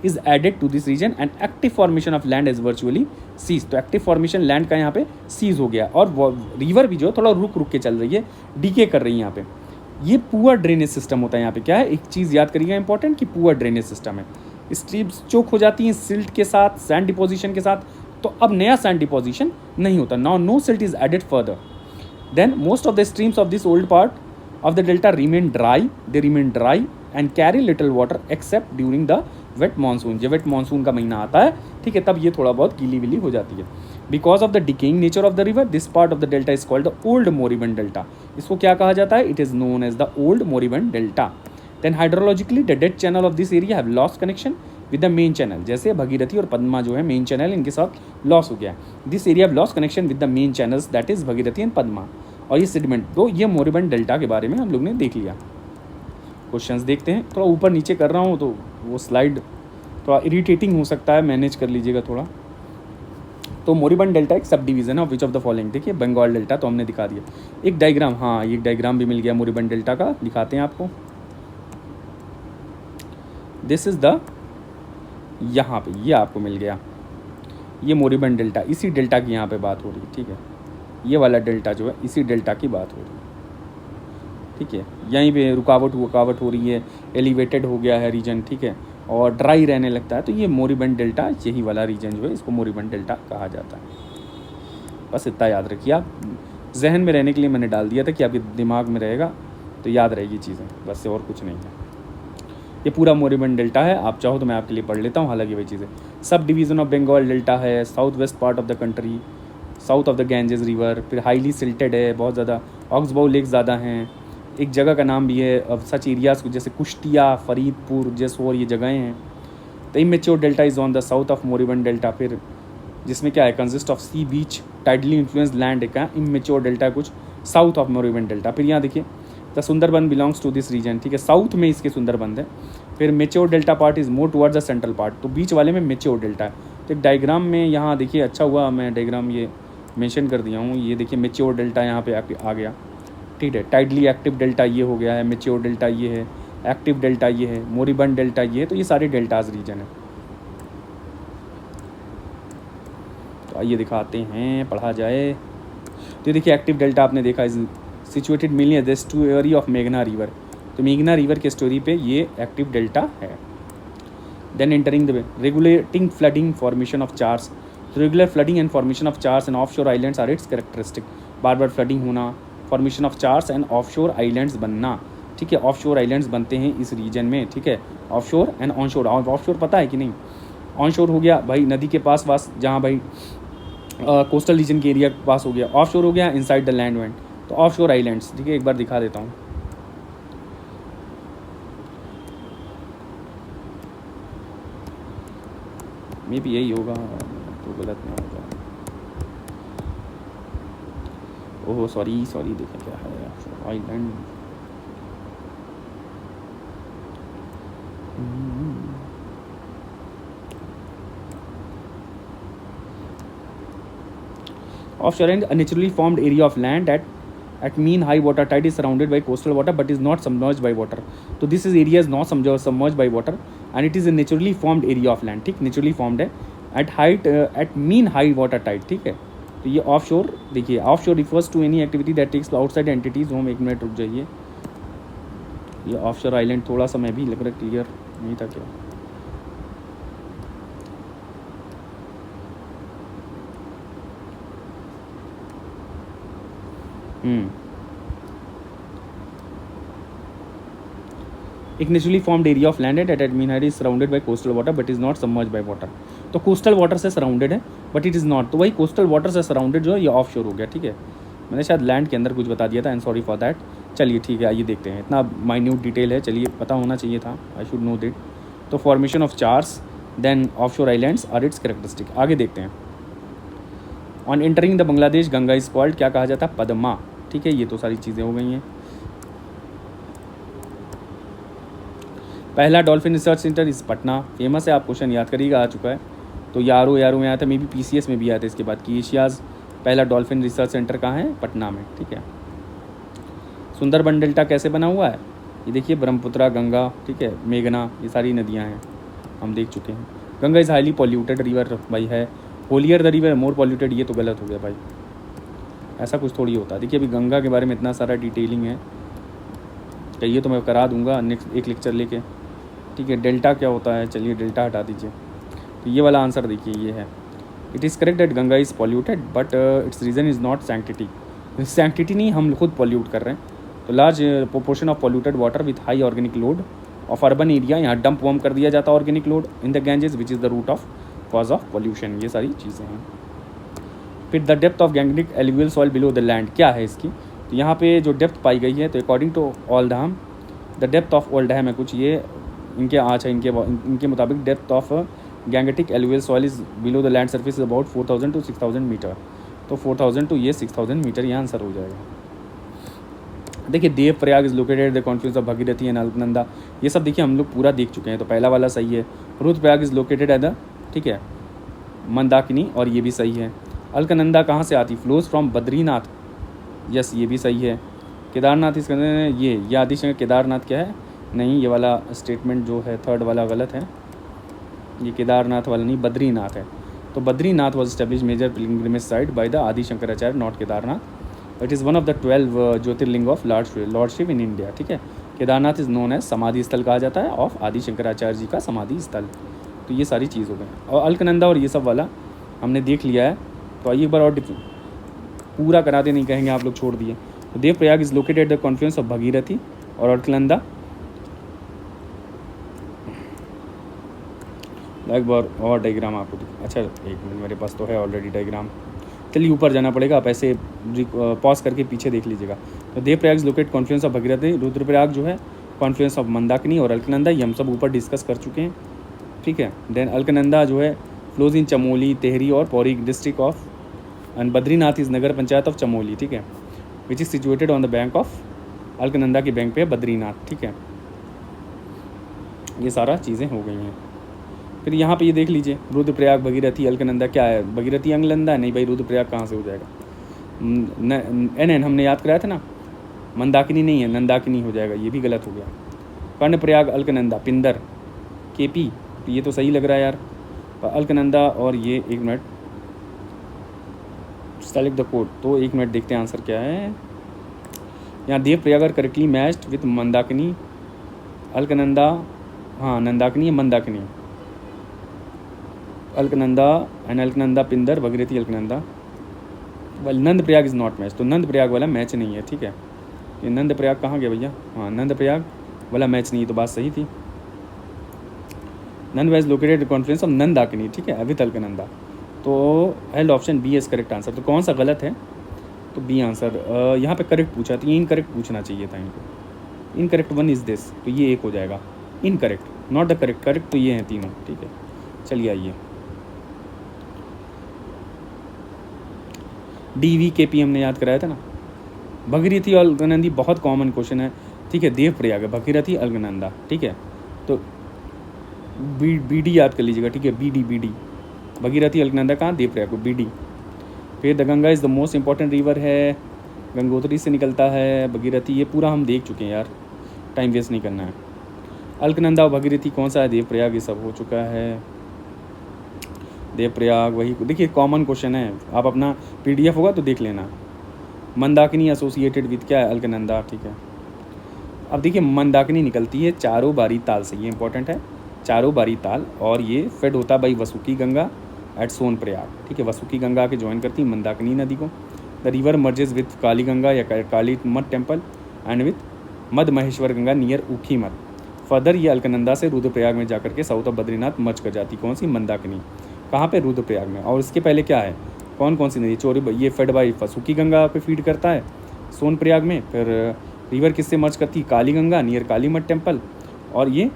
is added to this region and active formation of land is virtually cease. तो active formation land का यहाँ पे seize हो गया, और river भी जो थोड़ा रुक रुक के चल रही है, डीके कर रही है यहाँ पे। ये पुअर ड्रेनेज सिस्टम होता है यहाँ पे। क्या है, एक चीज़ याद करिएगा इंपॉर्टेंट, कि पुअर ड्रेनेज सिस्टम है। स्ट्रीम्स चोक हो जाती हैं सिल्ट के साथ, सैंड डिपोजिशन के साथ, तो अब नया सैंड डिपोजिशन नहीं होता। Now no silt is added further. Then most of the streams of this old part of the delta remain dry, they remain dry and carry little water except during the wet monsoon. जब wet monsoon का महीना आता है, ठीक है, तब ये थोड़ा बहुत गीली विली हो जाती है। Because of the decaying nature of the river this part of the delta is called the old moribund delta. इसको क्या कहा जाता है? It is known as the old moribund delta. Then hydrologically the dead channel of this area have lost connection with the main channel. जैसे भगीरथी और पद्मा जो है main channel इनके साथ लॉस हो गया है। This area have lost connection with the main channels that is Bhagirathi and Padma. और ये सेडिमेंट तो ये मोरिबन डेल्टा के बारे में हम लोग ने देख लिया। क्वेश्चंस देखते हैं। थोड़ा ऊपर नीचे कर रहा हूँ तो वो स्लाइड थोड़ा इरिटेटिंग हो सकता है, मैनेज कर लीजिएगा थोड़ा। तो मोरिबन डेल्टा एक सब डिवीजन है of which of the following. देखिए बंगाल डेल्टा तो हमने दिखा दिया। एक डायग्राम, हाँ ये एक डायग्राम भी मिल गया मोरिबन डेल्टा का, दिखाते हैं आपको। दिस इज द, यहाँ पे ये आपको मिल गया, ये मोरिबन डेल्टा, इसी डेल्टा की यहाँ पे बात हो रही है, ठीक है। ये वाला डेल्टा जो है इसी डेल्टा की बात हो रही है, ठीक है। यहीं पे रुकावट हो रही है, एलिवेटेड हो गया है रीजन, ठीक है, और ड्राई रहने लगता है। तो ये मोरिबन डेल्टा, यही वाला रीजन जो है इसको मोरिबन डेल्टा कहा जाता है। बस इतना याद रखिए आप, जहन में रहने के लिए मैंने डाल दिया था कि आपके दिमाग में रहेगा तो याद रहेगी चीज़ें, बस और कुछ नहीं है। ये पूरा मोरिबन डेल्टा है, आप चाहो तो मैं आपके लिए पढ़ लेता हूँ, हालांकि वही चीज़ें। Sub division of Bengal delta है, south west part of the country, south of the Ganges river, फिर हाईली सिल्टेड है, बहुत ज़्यादा ऑक्सबाउ लेक ज़्यादा हैं। एक जगह का नाम भी है अब सच एरियाज को, जैसे कुश्तिया, फरीदपुर, जैसोर, ये जगहें हैं। The immature delta is on the south of moribund delta, फिर जिसमें क्या है, consist of sea beach tidally influence land है क्या, इमेच्योर डेल्टा कुछ साउथ ऑफ मोरिबन डेल्टा। फिर यहाँ देखिए the Sundarban belongs to this region, ठीक है, साउथ में इसके सुंदरबन है। फिर mature delta part is more towards the central part, तो बीच वाले में मेच्योर डेल्टा है। तो एक डायग्राम में यहाँ देखिए, अच्छा हुआ मैं डायग्राम ये मेंशन कर दिया हूँ। ये देखिए मेच्योर डेल्टा यहाँ पे आ गया, ठीक है। टाइडली एक्टिव डेल्टा ये हो गया है, मेच्योर डेल्टा ये है, एक्टिव डेल्टा ये है, मोरिबन डेल्टा ये है। तो ये सारे डेल्टाज रीजन है। तो आइए दिखाते हैं, पढ़ा जाए। तो देखिए एक्टिव डेल्टा आपने देखा, is situated mainly at the estuary of मेघना रिवर। तो मेघना रिवर के स्टोरी पे ये एक्टिव डेल्टा है। Then entering the regulating flooding formation of chars, regular flooding and formation of chars and offshore islands are its characteristic. बार बार फ्लडिंग होना, formation of chars and offshore islands बनना, ठीक है। ऑफशोर आइलैंड्स बनते हैं इस रीजन में, ठीक है। ऑफशोर एंड ऑनशोर, ऑफशोर पता है कि नहीं, ऑनशोर हो गया भाई नदी के पास जहाँ भाई कोस्टल रीजन के एरिया के पास हो गया। ऑफशोर हो गया इनसाइड द लैंड वेंट, तो ऑफशोर आइलैंड्स, ठीक है। एक बार दिखा देता हूँ, मे भी यही होगा तो गलत ना होगा। ओह सॉरी देखें क्या है island. Offshore and a naturally formed area of land at mean high water tide is surrounded by coastal water but is not submerged by water. तो this is area is not submerged by water and it is a naturally formed area of land, ठीक, naturally formed है at mean high water tide, ठीक है। तो ये offshore देखिए, offshore refers to any activity that takes outside entities home. एक minute रुक जाइए, ये ऑफशोर आइलैंड थोड़ा सा मैं भी लग रहा है क्लियर नहीं था क्या। एक naturally formed area of land at mean height is surrounded by coastal water but is not submerged by water. तो कोस्टल वाटर से सराउंडेड है बट इट इज़ नॉट, तो वही कोस्टल वाटर से सराउंडेड जो है ये ऑफ शोर हो गया, ठीक है। मैंने शायद लैंड के अंदर कुछ बता दिया था, एंड सॉरी फॉर दैट। चलिए ठीक है, आइए देखते हैं, इतना माइन्यूट डिटेल है, चलिए पता होना चाहिए था, आई शुड नो दैट। तो फॉर्मेशन ऑफ चार्स देन ऑफ शोर आइलैंड्स आर इट्स कैरेक्टरिस्टिक। आगे देखते हैं। On entering the Bangladesh Ganga is called, क्या कहा जाता है, पद्मा, ठीक है। ये तो सारी चीज़ें हो गई हैं। पहला डॉल्फिन रिसर्च सेंटर इस पटना, फेमस है, आप क्वेश्चन याद करिएगा, आ चुका है। तो यारो में आया था, मे बी PCS में भी आया था इसके बाद कि एशियाज़ पहला डॉल्फिन रिसर्च सेंटर कहाँ है, पटना में, ठीक है। सुंदरबन डेल्टा कैसे बना हुआ है, ये देखिए ब्रह्मपुत्रा, गंगा, ठीक है, मेघना, ये सारी नदियाँ हैं, हम देख चुके हैं। Ganga is highly polluted river भाई है, holier the river more polluted, ये तो गलत हो गया भाई, ऐसा कुछ थोड़ी होता है। देखिए अभी गंगा के बारे में इतना सारा डिटेलिंग है, चाहिए तो मैं करा दूंगा नेक्स्ट एक लेक्चर लेके, ठीक है। डेल्टा क्या होता है, चलिए डेल्टा हटा दीजिए। तो ये वाला आंसर देखिए, ये है, it is correct that Ganga is polluted but its reason is not sanctity. Sanctity नहीं, हम खुद पॉल्यूट कर रहे हैं। तो large proportion of polluted water with high organic load of urban area, यहाँ डंप वम कर दिया जाता है organic load in the Ganges which is the root of cause of pollution. ये सारी चीज़ें हैं। फिर the depth of Gangetic alluvial soil below the land, क्या है इसकी, तो यहाँ पे जो डेप्थ पाई गई है, तो according to Oldham the depth of Oldham है कुछ ये इनके अच्छा इनके मुताबिक depth of Gangetic alluvial soil is below the land surface is about 4000 to 6000 metre, तो 4000 to ये 6000 मीटर ये आंसर हो जाएगा। देखिए Devprayag is located the confluence of Bhagirathi and Alaknanda, ये सब देखिए हम लोग पूरा देख चुके हैं, तो पहला वाला सही है। Rudraprayag is located at the, ठीक है, मंदाकिनी, और ये भी सही है। अलकनंदा कहाँ से आती, फ्लोज फ्रॉम बद्रीनाथ, यस ये भी सही है। केदारनाथ इसका ये आदिशंकर केदारनाथ क्या है, नहीं ये वाला स्टेटमेंट जो है थर्ड वाला गलत है, ये केदारनाथ वाला नहीं बद्रीनाथ है। तो Badrinath was establish major pilgrimage site by the Adi Shankaracharya not Kedarnath, it is one of the 12 Jyotirlinga of Lord Shiva in India, ठीक है। केदारनाथ इज़ नोन एज समाधि स्थल कहा जाता है ऑफ आदि शंकराचार्य जी का समाधि स्थल। तो ये सारी चीज़ हो गई, और अलकनंदा और ये सब वाला हमने देख लिया है। तो आइए एक बार और पूरा करा दे, नहीं कहेंगे आप लोग छोड़ दिए। तो Devprayag is located the confluence of Bhagirathi और अलकनंदा। एक बार और डायग्राम आपको अच्छा एक मिनट मेरे पास तो है ऑलरेडी डायग्राम, चलिए ऊपर जाना पड़ेगा, आप ऐसे पॉज करके पीछे देख लीजिएगा। तो Devprayag is located confluence of Bhagirathi, Rudraprayag जो है कॉन्फ्लुएंस ऑफ मंदाकिनी और अलकनंदा, ये हम सब ऊपर डिस्कस कर चुके हैं, ठीक है। देन अलकनंदा जो है फ्लोज इन चमोली, तेहरी और Pauri district of, and Badrinath is Nagar panchayat of Chamoli, ठीक है, which is situated on the bank of, Alaknanda के बैंक पे है बद्रीनाथ, ठीक है। ये सारा चीज़ें हो गई हैं। फिर यहाँ पे ये देख लीजिए रुद्रप्रयाग भगीरथी अलकनंदा क्या है, भगीरथी अलकनंदा नहीं भाई, रुद्रप्रयाग कहाँ से हो जाएगा, एन हमने याद कराया था ना, मंदाकिनी नहीं है नंदाकिनी हो जाएगा, ये भी गलत हो गया। कर्णप्रयाग अलकनंदा पिंदर केपी, तो ये तो सही लग रहा है यार, अलकनंदा और ये एक मिनट सेलेक्ट द कोड, तो एक मिनट देखते हैं आंसर क्या है। यहाँ Devprayag correctly matched with Mandakini, Alaknanda हाँ नंदाकिनी है Mandakini, Alaknanda and Alaknanda Pinder Bhagirathi Alaknanda, well Nand Prayag is not match, तो नंद प्रयाग वाला मैच नहीं है, ठीक है। ये नंद प्रयाग कहाँ गया भैया, हाँ नंद प्रयाग वाला मैच नहीं है, तो बात सही थी। Nand was located confluence of Nandakini, ठीक है, विथ अलकनंदा, तो L option B is correct answer. तो कौन सा गलत है, तो बी आंसर। यहाँ पे करेक्ट पूछा, तो ये इनकरेक्ट पूछना चाहिए था इनको, इनकरेक्ट वन इज दिस, तो ये एक हो जाएगा, incorrect not the correct, correct तो ये हैं तीनों, ठीक है। चलिए आइए DVKP हमने याद कराया था ना, भगीरथी और अलकनंदी बहुत कॉमन क्वेश्चन है, ठीक है। देवप्रयाग है भगीरथी अलकनंदा, ठीक है, तो BD याद कर लीजिएगा, ठीक है, BD भगीरथी अलकनंदा कहाँ, देवप्रयाग को BD। फिर the Ganga is the most important river है, गंगोत्री से निकलता है भगीरथी, ये पूरा हम देख चुके हैं यार, टाइम वेस्ट नहीं करना है। अलकनंदा और भगीरथी कौन सा है, देवप्रयाग, ये सब हो चुका है, देवप्रयाग वही, देखिए कॉमन क्वेश्चन है, आप अपना PDF होगा तो देख लेना। मंदाकिनी एसोसिएटेड विद क्या है, अलकनंदा, ठीक है। अब देखिए मंदाकिनी निकलती है चारों बारी ताल से, ये इंपॉर्टेंट है, चारों बारी ताल, और ये फेड होता बाई वसुकी गंगा एट सोनप्रयाग, ठीक है, वसुकी गंगा के ज्वाइन करती है मंदाकिनी नदी को। द रिवर मर्जेज विथ काली गंगा या काली मठ टेम्पल एंड विथ मद महेश्वर गंगा नियर ऊखी मठ। फर्दर ये अलकनंदा से रुद्रप्रयाग में जाकर के साउथ ऑफ बद्रीनाथ मर्ज कर जाती, कौन सी, मंदाकिनी, कहाँ पे, रुद्रप्रयाग में। और इसके पहले क्या है, कौन कौन सी नदी, चोरी, ये फेड बाई वसुकी गंगा पे फीड करता है सोनप्रयाग में। फिर रिवर किससे मर्ज करती है, काली गंगा नियर काली मठ टेम्पल, और ये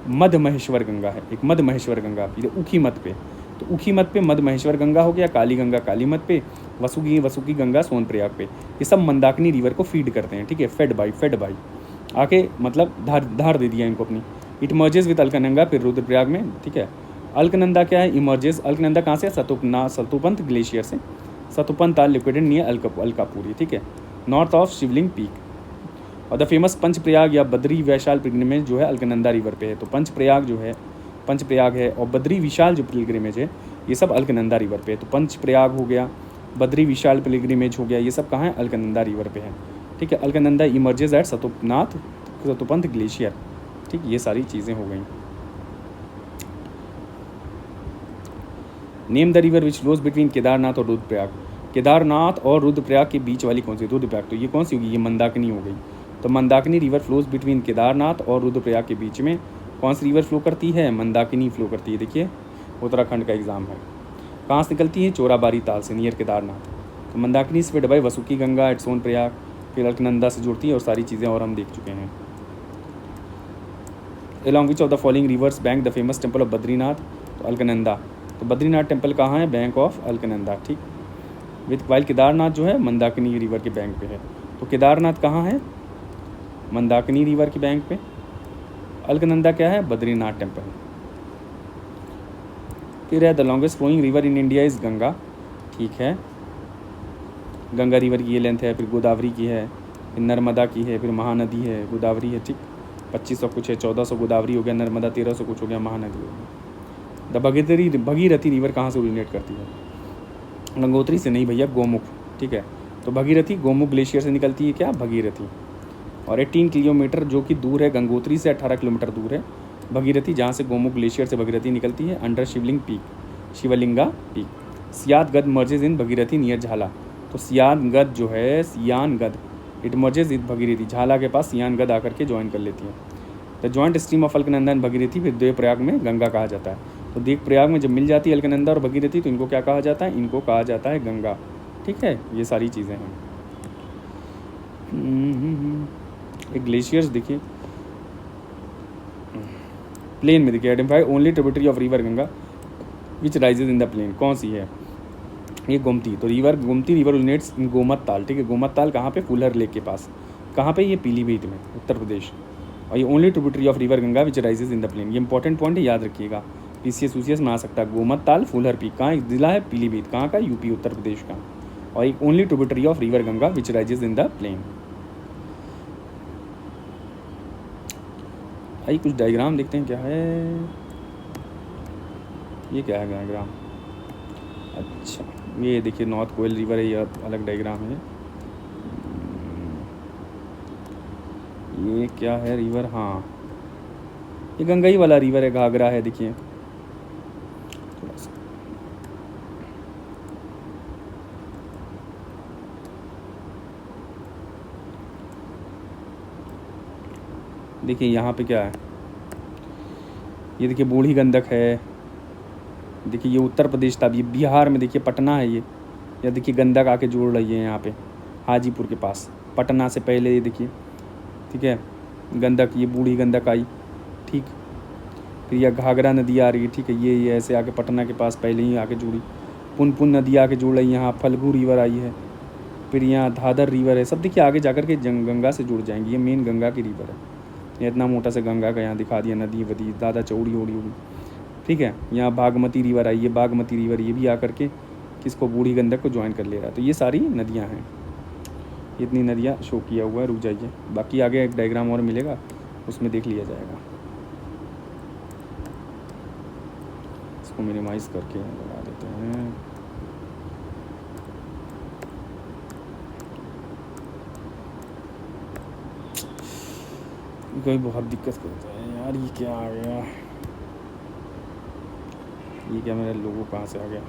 मध महेश्वर गंगा है, एक मध महेश्वर गंगा ऊखी मठ पे, तो ऊखी मठ पे मध महेश्वर गंगा हो गया, काली गंगा काली मठ पे, वसुकी गंगा सोनप्रयाग पे, ये सब मंदाकिनी रिवर को फीड करते हैं, ठीक है। फेड बाई आके मतलब धार दे दिया इनको अपनी। इट मर्जेज विद अलकनंदा फिर रुद्रप्रयाग में, ठीक है। अलकनंदा क्या है, इमर्जेस, अलकनंदा कहाँ से, सतुपंथ ग्लेशियर से, सतुपंथ ताल लिक्विडेड नियर अलकापुरी, ठीक है, नॉर्थ ऑफ शिवलिंग पीक। और द फेमस पंचप्रयाग या बद्री वैशाल पिलग्रिमेज जो है अलकनंदा रिवर पे है, तो पंचप्रयाग जो है, पंचप्रयाग है, और बद्री विशाल जो पिलग्रिमेज है ये सब अलकनंदा रिवर पे है। तो पंचप्रयाग हो गया, बद्री विशाल पिलग्रिमेज हो गया, ये सब कहाँ है, अलकनंदा रिवर पे है, ठीक है। अलकनंदा इमर्जेज एट सतुपंथ ग्लेशियर, ठीक, ये सारी चीज़ें हो गई। Name the river which flows between Kedarnath और रुद्रप्रयाग, केदारनाथ और रुद्रप्रयाग के बीच वाली कौन सी, रुद्रप्रयाग, तो ये कौन सी होगी, ये मंदाकिनी हो गई। तो Mandakini river flows between Kedarnath और रुद्रप्रयाग के बीच में कौन सी रिवर फ्लो करती है, मंदाकिनी फ्लो करती है, देखिए उत्तराखंड का एग्जाम है। कहाँ से निकलती है? चोराबारी ताल से, नियर केदारनाथ। तो Mandakini spread by Vasuki Ganga at Sonprayag, फिर अलकनंदा से जुड़ती है और सारी चीज़ें और हम देख चुके हैं। Along which of the following rivers bank the famous temple of Badrinath? तो अलकनंदा। तो बद्रीनाथ टेम्पल कहाँ है? बैंक ऑफ अलकनंदा, ठीक। विद वाइल केदारनाथ जो है मंदाकिनी रिवर के बैंक पे है। तो केदारनाथ कहाँ है? मंदाकिनी रिवर के बैंक पे। अलकनंदा क्या है? बद्रीनाथ टेम्पल। फिर है the longest flowing river in India is Ganga, ठीक है। गंगा रिवर की ये लेंथ है, फिर गोदावरी की है, फिर नर्मदा की है, फिर महानदी है, गोदावरी है, ठीक। 2500 कुछ है, 1400 गोदावरी हो गया, नर्मदा 1300 कुछ हो गया, महानदी हो गया। द भगीरथी रिवर कहाँ से ओरिजिनेट करती है? गंगोत्री से नहीं भैया, गोमुख, ठीक है। तो भगीरथी गोमुख ग्लेशियर से निकलती है क्या? भगीरथी। और 18 किलोमीटर जो कि दूर है गंगोत्री से, 18 किलोमीटर दूर है भगीरथी, जहाँ से गोमुख ग्लेशियर से भगीरथी निकलती है, अंडर शिवलिंग पीक, शिवलिंगा पीक। सियानगढ़ मर्जेज इन भगीरथी नियर झाला। तो सियानगढ़ जो है, सियानगढ़ इट मर्जेज इन भगीरथी, झाला के पास सियानगढ़ आकर के ज्वाइन कर लेती है। The joint stream of Alaknanda and Bhagirathi फिर देवप्रयाग में गंगा कहा जाता है। तो देवप्रयाग में जब मिल जाती है अलकनंदा और भगीरथी तो इनको क्या कहा जाता है? इनको कहा जाता है गंगा, ठीक है। ये सारी चीज़ें हैं। एक ग्लेशियर्स देखिए, प्लेन में देखिए, identify only tributary of river Ganga which rises in the plain. कौन सी है? ये गोमती। तो Gomti river originates in Gomat Tal, ठीक है। गोमत ताल कहाँ पे? फुलहर लेक के पास। कहाँ पे? ये पीलीभीत में, उत्तर प्रदेश। और ये only tributary of river Ganga which rises in the plain. ये इंपॉर्टेंट पॉइंट है, याद रखिएगा। PCS में आ सकता है। गोमत ताल, फुलहर पीक, कहाँ एक जिला है? पीलीभीत। कहाँ का? यूपी, उत्तर प्रदेश का। और एक only tributary of river Ganga which rises in the plain. आइए कुछ डायग्राम देखते हैं क्या है। ये क्या है डायग्राम? अच्छा, ये देखिए नॉर्थ कोयल रिवर है, ये अलग डायग्राम है। ये क्या है रिवर? हाँ, ये गंगा ही वाला रिवर है, घाघरा है, देखिए थोड़ा सा। देखिए यहाँ पे क्या है, ये देखिए बूढ़ी गंडक है। देखिए ये उत्तर प्रदेश था, ये बिहार में देखिए पटना है ये। या देखिए गंडक आके जुड़ रही है यहाँ पे हाजीपुर के पास, पटना से पहले, ये देखिए, ठीक है। गंडक, ये बूढ़ी गंडक आई, ठीक। फिर यह घाघरा नदी आ रही है, ठीक है। ये ऐसे आके पटना के पास पहले ही आके जुड़ी। पुनपुन नदी आके जुड़ रही है, यहाँ फल्गु रिवर आई है। फिर यहाँ धाधर रिवर है। सब देखिए आगे जाकर के गंगा से जुड़ जाएंगी। ये मेन गंगा की रिवर है। ये इतना मोटा सा गंगा का यहाँ दिखा दिया, नदी वदी ज़्यादा चौड़ी होगी, ठीक है। यहाँ बागमती रिवर आई है, बागमती रिवर ये भी आकर के किसको? बूढ़ी गंडक को ज्वाइन कर ले रहा है। तो ये सारी नदियाँ हैं, इतनी नदियाँ शो किया हुआ है। रुक जाइए, बाकी आगे एक डायग्राम और मिलेगा, उसमें देख लिया जाएगा। इसको मिनिमाइज़ करके लगा देते हैं। कोई बहुत दिक्कत करता है यार, ये क्या आ गया? ये क्या मेरा लोगो कहाँ से आ गया?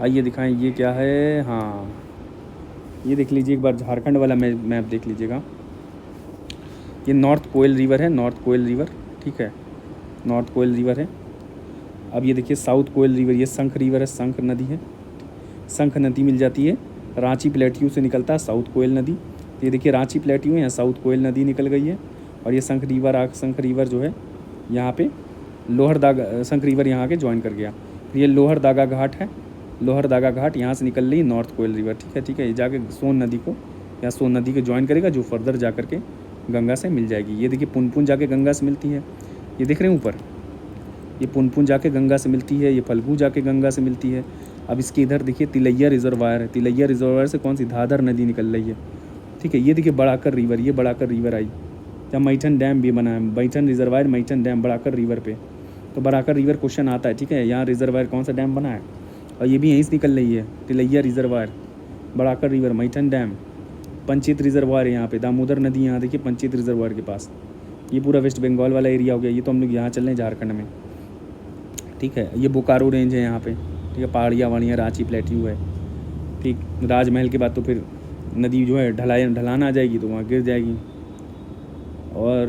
आइए दिखाएं, ये क्या है? हाँ, ये देख लीजिए एक बार, झारखंड वाला मैप देख लीजिएगा। ये नॉर्थ कोयल रिवर है, नॉर्थ कोयल रिवर, ठीक है। नॉर्थ कोयल रिवर है। अब ये देखिए साउथ कोयल रिवर, ये शंख रिवर है, शंख नदी है। शंख नदी मिल जाती है रांची प्लेट्यू से, निकलता है साउथ कोयल नदी। तो ये देखिए रांची प्लेट्यू है, यहाँ साउथ कोयल नदी निकल गई है। और ये शंख रिवर जो है यहाँ पे लोहरदागा, शंख रिवर यहाँ के ज्वाइन कर गया। फिर ये लोहरदागा घाट है, लोहरदागा घाट यहाँ से निकल रही नॉर्थ कोयल रिवर, ठीक है, ठीक है। ये जाके सोन नदी को, या सोन नदी को ज्वाइन करेगा, जो फर्दर जा करके गंगा से मिल जाएगी। ये देखिए पुनपुन जाके गंगा से मिलती है, ये देख रहे हैं ऊपर, ये पुनपुन जाके गंगा से मिलती है। ये फल्गु जाके गंगा से मिलती है। अब इसके इधर देखिए तिलैया रिजर्वायर है, तिलैया रिजर्वायर से कौन सी? धाधर नदी निकल रही है, ठीक है। ये देखिए बड़ाकर रिवर, ये बड़ाकर रिवर आई, जहाँ मैथन डैम भी बना है, Maithon reservoir, Maithon dam Barakar river पे। तो बड़ाकर रिवर क्वेश्चन आता है, ठीक है। यहाँ रिजर्वायर कौन सा डैम बना है? और ये भी यहीं से निकल रही है, Tilaiya reservoir, Barakar river, Maithon dam, Panchet reservoir है यहाँ पे, दामोदर नदी यहाँ देखिए पंचित रिजर्वायर के पास। ये पूरा वेस्ट बंगाल वाला एरिया हो गया। ये तो हम लोग यहाँ चल रहे हैं झारखंड में, ठीक है। ये बोकारो रेंज है यहाँ पे, ठीक है। पहाड़ियाँ वाड़ियाँ, रांची प्लेट्यू है, ठीक। राजमहल के बाद तो फिर नदी जो है ढलान आ जाएगी, तो वहाँ गिर जाएगी। और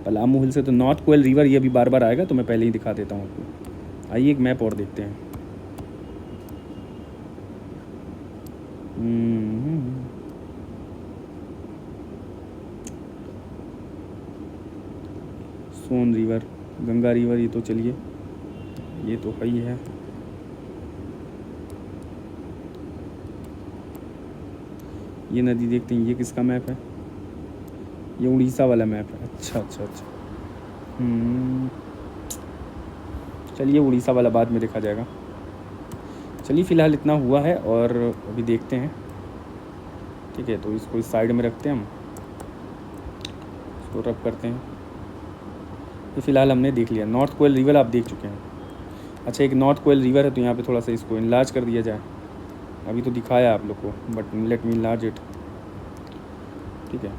पलामू हिल से तो नॉर्थ कोयल रिवर ये अभी बार बार आएगा, तो मैं पहले ही दिखा देता हूँ आपको। आइए एक मैप और देखते हैं। सोन रिवर, गंगा रिवर, ये तो चलिए ये तो है ही है। ये नदी देखते हैं, ये किसका मैप है? ये उड़ीसा वाला मैप है। अच्छा अच्छा अच्छा, चलिए उड़ीसा वाला बाद में देखा जाएगा। चलिए फ़िलहाल इतना हुआ है और अभी देखते हैं, ठीक है। तो इसको इस साइड में रखते हैं, हम इसको रब करते हैं। ये फ़िलहाल हमने देख लिया, नॉर्थ कोयल रिवर आप देख चुके हैं। अच्छा, एक नॉर्थ कोयल रिवर है, तो यहाँ पे थोड़ा सा इसको इनलार्ज कर दिया जाए। अभी तो दिखाया आप लोग को, but let me enlarge it, ठीक है।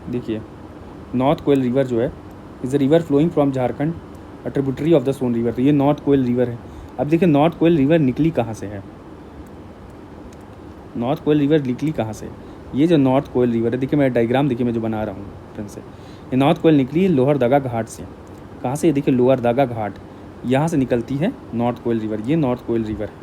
देखिए नॉर्थ कोयल रिवर जो है is a river flowing from Jharkhand, a tributary of the Son river. तो ये नॉर्थ कोयल रिवर है। अब देखिए नॉर्थ कोयल रिवर निकली कहाँ से है? नॉर्थ कोयल रिवर निकली कहाँ से? ये जो नॉर्थ कोयल रिवर है, देखिए मेरा डायग्राम देखिए मैं जो बना रहा हूँ फ्रेंड से, ये नॉर्थ कोयल निकली लोहरदगा घाट से। कहाँ से? ये देखिए लोहरदगा घाट, यहाँ से निकलती है नॉर्थ कोयल रिवर। ये नॉर्थ कोयल रिवर है,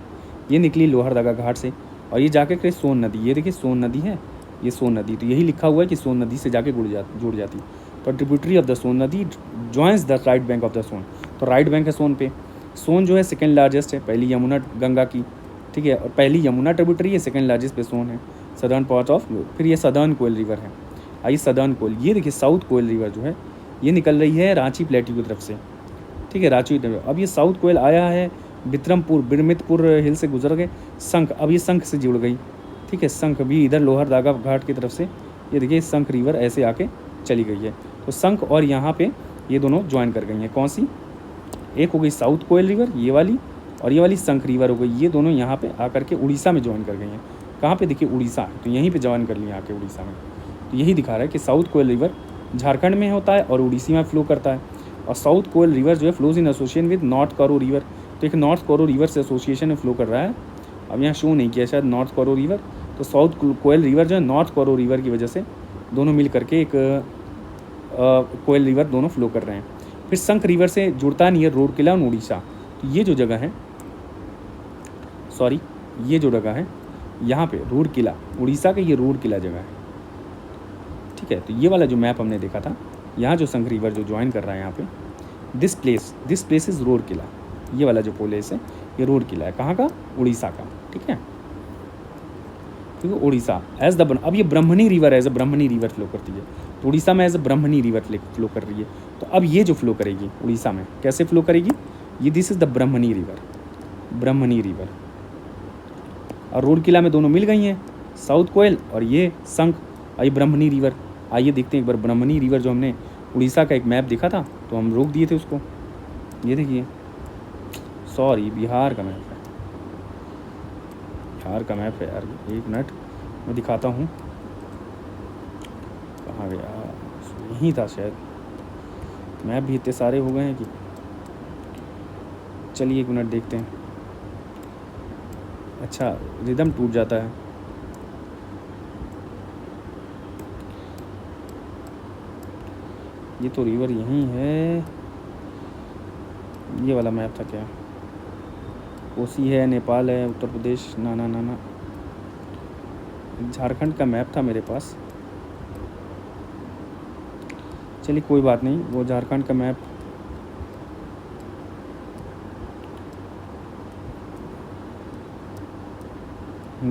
ये निकली लोहरदगा घाट से और ये जाके फिर सोन नदी, ये देखिए सोन नदी है, ये सोन नदी। तो यही लिखा हुआ है कि सोन नदी से जाके जुड़ जाती। तो ट्रिब्यूटरी ऑफ द सोन नदी joins the right bank of the Son. तो राइट बैंक है सोन पे। सोन जो है सेकेंड लार्जेस्ट है, पहली यमुना गंगा की, ठीक है, और पहली यमुना ट्रिब्यूटरी है, सेकेंड लार्जेस्ट पे सोन है, सदर्न पार्ट ऑफ। फिर ये सदर्न कोयल रिवर है। आइए सदर्न कोयल, ये देखिए साउथ कोयल रिवर जो है ये निकल रही है रांची प्लेट्यू की तरफ से, ठीक है, रांची। अब ये साउथ कोयल आया है बिक्रमपुर, बिरमितपुर हिल से गुजर गए संख, अब ये संख से जुड़ गई, ठीक है। संख भी इधर लोहरदगा घाट की तरफ से, ये देखिए संख रिवर ऐसे आके चली गई है। तो संख और यहाँ पे ये दोनों ज्वाइन कर गई हैं। कौन सी? एक हो गई साउथ कोयल रिवर ये वाली, और ये वाली संख रिवर हो गई। ये दोनों यहाँ पे आकर के उड़ीसा में ज्वाइन कर गई हैं। कहाँ पे? देखिए उड़ीसा, तो यहीं पे ज्वाइन कर लिया आके उड़ीसा में। तो यही दिखा रहा है कि साउथ कोयल रिवर झारखंड में होता है और उड़ीसा में फ्लो करता है। और साउथ कोयल रिवर जो है flows in association with north Koro river. तो एक नॉर्थ कोरो रिवर से एसोसिएशन में फ्लो कर रहा है। अब यहाँ शो नहीं किया शायद नॉर्थ कोरो रिवर, तो साउथ कोयल रिवर जो है नॉर्थ कोरो रिवर की वजह से दोनों मिल करके एक कोयल रिवर दोनों फ्लो कर रहे हैं। फिर संख रिवर से जुड़ता नहीं है रूरकेला और उड़ीसा। तो ये जो जगह है, सॉरी ये जो जगह है यहाँ पे रूरकेला, उड़ीसा का ये रूरकेला जगह है, ठीक है। तो ये वाला जो मैप हमने देखा था, यहाँ जो संख रिवर जो ज्वाइन कर रहा है यहाँ पे, दिस प्लेस इज़ रूरकेला। ये वाला जो प्लेस है ये रूरकेला है। कहाँ का? उड़ीसा का, ठीक है, ठीक है, उड़ीसा एज द। अब ये Brahmani river as a Brahmani river flow करती है, तो उड़ीसा में as a Brahmani river flow कर रही है। तो अब ये जो फ्लो करेगी उड़ीसा में, कैसे फ्लो करेगी? ये this is the Brahmani river, Brahmani river. और रूरकेला में दोनों मिल गई हैं, साउथ कोयल और ये संख, और ये ब्रह्मणी रिवर। आइए देखते हैं एक बार ब्रह्मणी रिवर जो हमने उड़ीसा का एक मैप देखा था तो हम रोक दिए थे उसको। ये देखिए, सॉरी बिहार का मैप है, बिहार का मैप है यार। एक मिनट मैं दिखाता हूँ, कहाँ गया? यहीं था शायद। मैप भी इतने सारे हो गए हैं कि, चलिए एक मिनट देखते हैं। अच्छा रिदम टूट जाता है। ये तो रिवर यहीं है, ये वाला मैप था क्या? कोसी है, नेपाल है, उत्तर प्रदेश, ना ना ना ना, झारखंड का मैप था मेरे पास। चलिए कोई बात नहीं, वो झारखंड का मैप,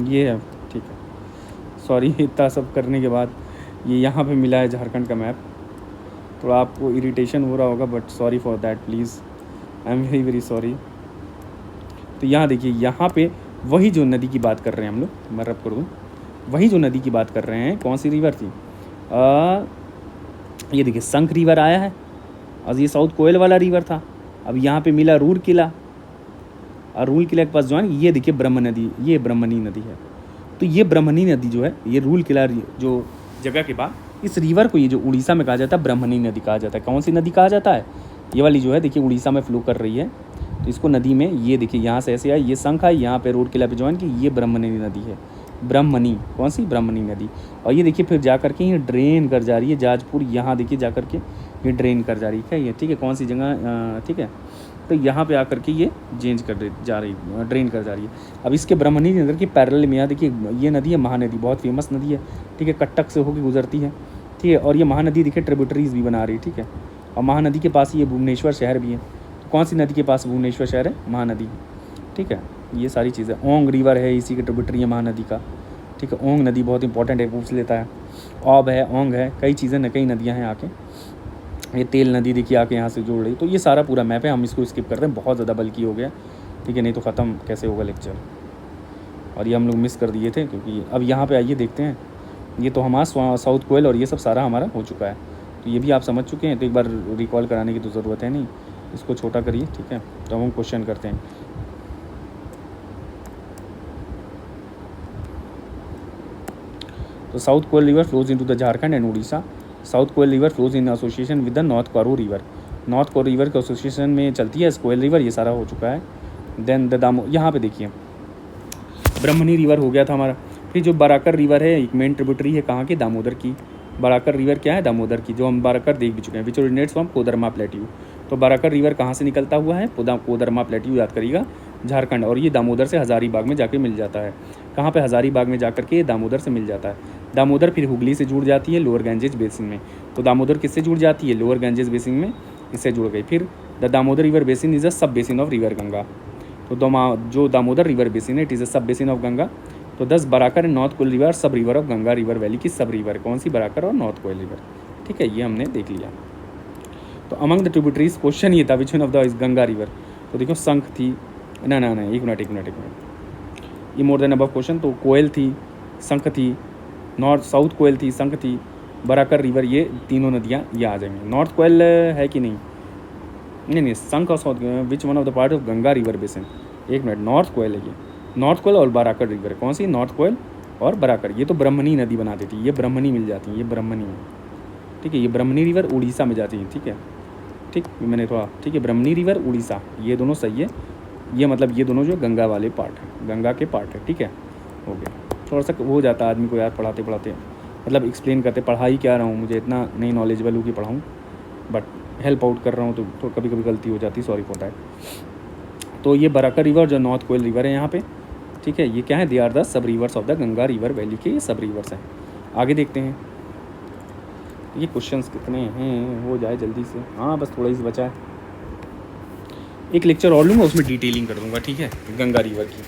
ये है, ठीक है। सॉरी इतना सब करने के बाद ये यहाँ पे मिला है झारखंड का मैप। तो आपको इरिटेशन हो रहा होगा, but sorry for that, please I am very very sorry. तो यहाँ देखिए, यहाँ पे वही जो नदी की बात कर रहे हैं हम लोग, मैं रब कर दूँ, वही जो नदी की बात कर रहे हैं, कौन सी रिवर थी? ये देखिए संख रिवर आया है और ये साउथ कोयल वाला रिवर था। अब यहाँ पे मिला रूरकेला, और रूरकेला के पास जो है ये देखिए ब्रह्म नदी, ये ब्रह्मणी नदी है। तो ये ब्रह्मणी नदी जो है, ये रूरकेला जो जगह के बाद इस रिवर को, ये जो उड़ीसा में कहा जाता है ब्रह्मणी नदी कहा जाता है। कौन सी नदी कहा जाता है? ये वाली जो है देखिए उड़ीसा में फ्लो कर रही है। तो इसको नदी में, ये देखिए यहाँ से ऐसे आई, ये शंख आई, यहाँ पे रोड किला पे ज्वाइन की, ये ब्रह्मणी नदी है, ब्रह्मणी, कौन सी, ब्रह्मणी नदी। और ये देखिए फिर जा करके ये ड्रेन कर जा रही है जाजपुर, यहाँ देखिए जा करके ये ड्रेन कर जा रही है, ये ठीक है, कौन सी जगह, ठीक है, तो यहाँ पे आकर के ये चेंज कर जा रही, ड्रेन कर जा रही है। अब इसके ब्रह्मणी नगर की पैरेलल में यहाँ देखिए ये नदी है महानदी, बहुत फेमस नदी है, ठीक है, कटक से होकर गुजरती है, ठीक है, और ये महानदी देखिए ट्रिब्यूटरीज भी बना रही है, ठीक है, और महानदी के पास ये भुवनेश्वर शहर भी है। तो कौन सी नदी के पास भुवनेश्वर शहर है, महानदी, ठीक है, ये सारी चीज़ें। ओंग रिवर है, इसी के ट्रिब्यूटरी है महानदी का, ठीक है, ओंग नदी बहुत इंपॉर्टेंट है, पूछ लेता है। औब है, ओंग है, कई चीज़ें न, कई नदियाँ हैं आके, ये तेल नदी देखिए आके यहाँ से जोड़ रही। तो ये सारा पूरा मैप है, हम इसको स्किप करते हैं, बहुत ज़्यादा बल्कि हो गया, ठीक है, नहीं तो ख़त्म कैसे होगा लेक्चर, और ये हम लोग मिस कर दिए थे क्योंकि अब यहाँ पे आइए देखते हैं, ये तो हमारा साउथ कोयल और ये सब सारा हमारा हो चुका है, तो ये भी आप समझ चुके हैं, तो एक बार रिकॉल कराने की तो ज़रूरत है नहीं, इसको छोटा करिए, ठीक है। तो हम क्वेश्चन करते हैं। तो South Koel river flows into the Jharkhand and Orissa. South Koel river flows in association with the North Koro river. North Koro river के एसोसिएशन में चलती है कोयल रिवर, ये सारा हो चुका है। देन द दामो, यहाँ पे देखिए ब्रह्मणी रिवर हो गया था हमारा। फिर जो बराकर रिवर है, एक मेन ट्रिब्यूटरी है कहाँ की, दामोदर की। बराकर रिवर क्या है, दामोदर की, जो हम बराकर देख भी चुके हैं, विच ओरिजिनेट्स फ्रॉम कोदरमा प्लेट्यू। तो बराकर रिवर कहाँ से निकलता हुआ है, कोदरमा प्लेट्यू, याद करिएगा, झारखंड, और ये दामोदर से हज़ारीबाग में जाके मिल जाता है। कहाँ पे, हज़ारीबाग में जाकर के दामोदर से मिल जाता है। दामोदर फिर हुगली से जुड़ जाती है लोअर गंजेज बेसिन में। तो दामोदर किससे जुड़ जाती है, लोअर गंजेज बेसिन में, इससे जुड़ गई। फिर the Damodar river basin is a sub basin of river Ganga. तो जो दामोदर रिवर बेसिन है, it is a sub basin of Ganga. तो 10 Barakar and north Koel river sub river of Ganga river valley की सब रिवर, कौन सी, बराकर और नॉर्थ कोयल रिवर, ठीक है, ये हमने देख लिया। तो अमंग द ट्रिब्यूटरीज क्वेश्चन ये था which one of the is Ganga river. तो देखो शंख थी, ना एक मिनट, ये मोर देन अबव क्वेश्चन। तो कोयल थी, शंख थी, नॉर्थ साउथ कोयल थी, शंख थी, बराकर रिवर, ये तीनों नदियाँ ये आ जाएंगी। नॉर्थ कोयल है कि नहीं, शंख और south, which one of the part of Ganga river basin, एक मिनट, नॉर्थ कोयल है ये, नॉर्थ कोयल और बराकर रिवर, कौन सी, नॉर्थ कोयल और बराकर, ये तो ब्रह्मणी नदी बना देती है, ये ब्रह्मणी मिल जाती है, ये ब्रह्मणी है, ठीक है, ये ब्रह्मणी रिवर उड़ीसा में जाती है, ठीक है, ठीक, मैंने थोड़ा, ठीक है, ब्रह्मणी रिवर उड़ीसा, ये दोनों सही है, ये मतलब ये दोनों जो गंगा वाले पार्ट है, गंगा के पार्ट है, ठीक है, हो गया। थोड़ा सा हो जाता है आदमी को यार पढ़ाते मतलब एक्सप्लेन करते, पढ़ाई क्या रहा हूँ, मुझे इतना नहीं नॉलेजेबल हूँ कि पढ़ाऊँ, बट हेल्प आउट कर रहा हूँ तो कभी कभी गलती हो जाती, सॉरी फॉर दैट। तो ये बराकर रिवर जो नॉर्थ कोयल रिवर है यहाँ पे, ठीक है, ये क्या है, they are the sub rivers of the Ganga river valley के, ये सब रिवर्स हैं। आगे देखते हैं ये क्वेश्चंस कितने हैं, हो जाए जल्दी से, हाँ बस थोड़ा ही बचा है, एक लेक्चर और लूँगा उसमें डिटेलिंग कर दूँगा, ठीक है, गंगा रिवर की।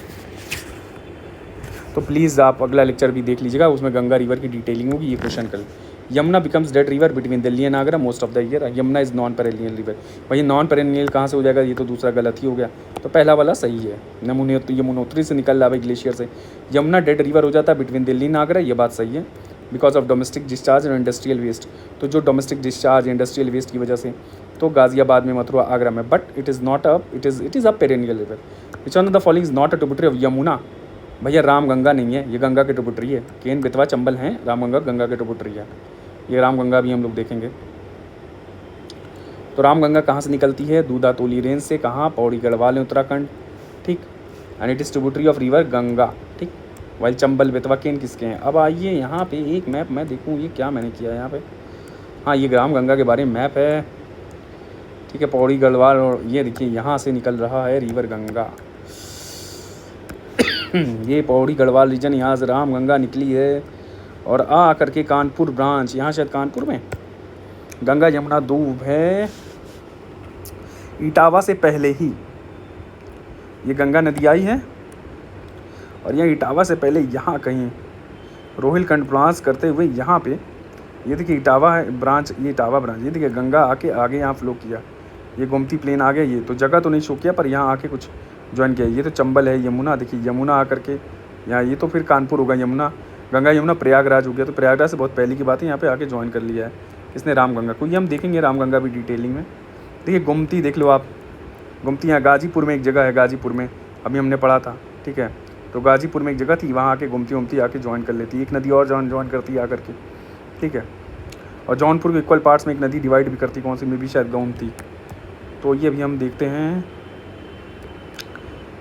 तो प्लीज़ आप अगला लेक्चर भी देख लीजिएगा, उसमें गंगा रिवर की डिटेलिंग होगी। ये क्वेश्चन कर, Yamuna becomes dead river between Delhi and Agra most of the year. Yamuna is non perennial river. भाई नॉन पेरेनियल कहाँ से हो जाएगा, ये तो दूसरा गलत ही हो गया। तो पहला वाला सही है, यमुनोत्री से निकल रहा है ग्लेशियर से। यमुना डेड रिवर हो जाता है बिटवीन दिल्ली एंड आगरा, ये बात सही है, बिकॉज ऑफ डोमेस्टिक डिस्चार्ज और इंडस्ट्रियल वेस्ट। तो जो डोमेस्टिक डिस्चार्ज इंडस्ट्रियल वेस्ट की वजह से, तो गाजियाबाद में, मथुरा, आगरा में, but it is not a, it is a perennial river. Which one of the following is not a tributary of Yamuna. भैया राम गंगा नहीं है, ये गंगा के ट्रिब्यूटरी है, केन, बेतवा, चंबल हैं, राम गंगा गंगा के ट्रिब्यूटरी है। ये राम गंगा भी हम लोग देखेंगे। तो राम गंगा कहाँ से निकलती है, दूधा तोली रेंज से, कहाँ, पौड़ी गढ़वाल उत्तराखंड, ठीक, and it is tributary of river Ganga, ठीक। वाइल चंबल, बेतवा, केन किसके हैं। अब आइए यहाँ पे एक मैप मैं देखूँ, ये क्या मैंने किया यहाँ पे, हाँ ये राम गंगा के बारे में मैप है, ठीक है, पौड़ी गढ़वाल, और ये देखिए यहाँ से निकल रहा है रिवर गंगा। ये पौड़ी गढ़वाल रीजन, यहाँ से राम गंगा निकली है और आ करके कानपुर ब्रांच, यहाँ शायद कानपुर में गंगा यमुना दूब है। इटावा से पहले ही ये गंगा नदी आई है, और यह इटावा से पहले यहाँ कहीं रोहिलखंड ब्रांच करते हुए यहाँ पे, ये देखिए इटावा है ब्रांच, ये इटावा ब्रांच, ये देखिए गंगा आके आगे यहाँ फ्लो किया, ये गोमती प्लेन आ गया, ये तो जगह तो नहीं शो किया पर यहाँ आके कुछ ज्वाइन किया। ये तो चंबल है, यमुना देखिए, यमुना आकर के यहाँ, ये तो फिर कानपुर होगा, यमुना, गंगा यमुना प्रयागराज हो गया। तो प्रयागराज से बहुत पहले की बात है, यहाँ पे आके ज्वाइन कर लिया है इसने राम गंगा को। ये हम देखेंगे राम गंगा भी डिटेलिंग में। देखिए गोमती देख लो आप, गोमती यहाँ गाजीपुर में एक जगह है, गाजीपुर में अभी हमने पढ़ा था, ठीक है। तो गाजीपुर में एक जगह थी, वहाँ आके गोमती आके ज्वाइन कर लेती है, एक नदी और ज्वाइन करती है आकर के, ठीक है। और जौनपुर के इक्वल पार्ट्स में एक नदी डिवाइड भी करती, कौन सी में भी, शायद गोमती। तो ये अभी हम देखते हैं,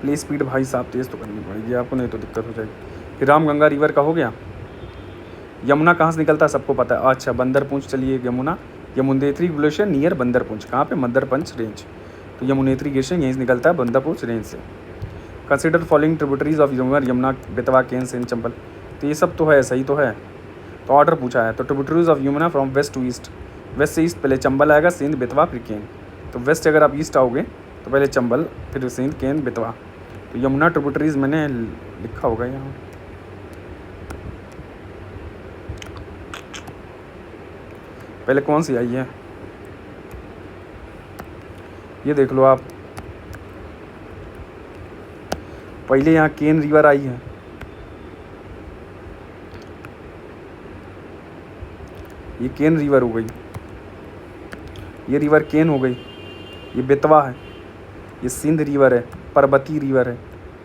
प्ले स्पीड भाई साहब तेज़ तो करनी पड़ेगी आपको, नहीं तो दिक्कत हो जाएगी। फिर रामगंगा रिवर का हो गया। यमुना कहाँ से निकलता है सबको पता है। अच्छा, बंदरपुंछ, चलिए यमुना, यमुनेत्री ग्लेशियर नियर बंदरपुंछ, कहाँ पे, मदरपंच रेंज। तो यमुनेत्री ग्लेशियर यहीं से निकलता है, बंदरपुंछ रेंज से। Consider following tributaries of Yamuna, Betwa, Ken, Sindh, Chambal. तो ये सब तो है, सही तो है। तो ऑर्डर पूछा है, तो tributaries of Yamuna from west to east, west से ईस्ट पहले चंबल आएगा, सिंध, बेतवा, फिर केन। तो वेस्ट अगर आप ईस्ट आओगे तो पहले चंबल, फिर सिंध, केन, बेतवा। तो यमुना ट्रिब्यूटरीज मैंने लिखा होगा यहाँ, पहले कौन सी आई है ये देख लो आप। पहले यहाँ केन रिवर आई है, ये केन रिवर हो गई, ये रिवर केन हो गई, ये बेतवा है, ये सिंध रिवर है, पर्वती रिवर है,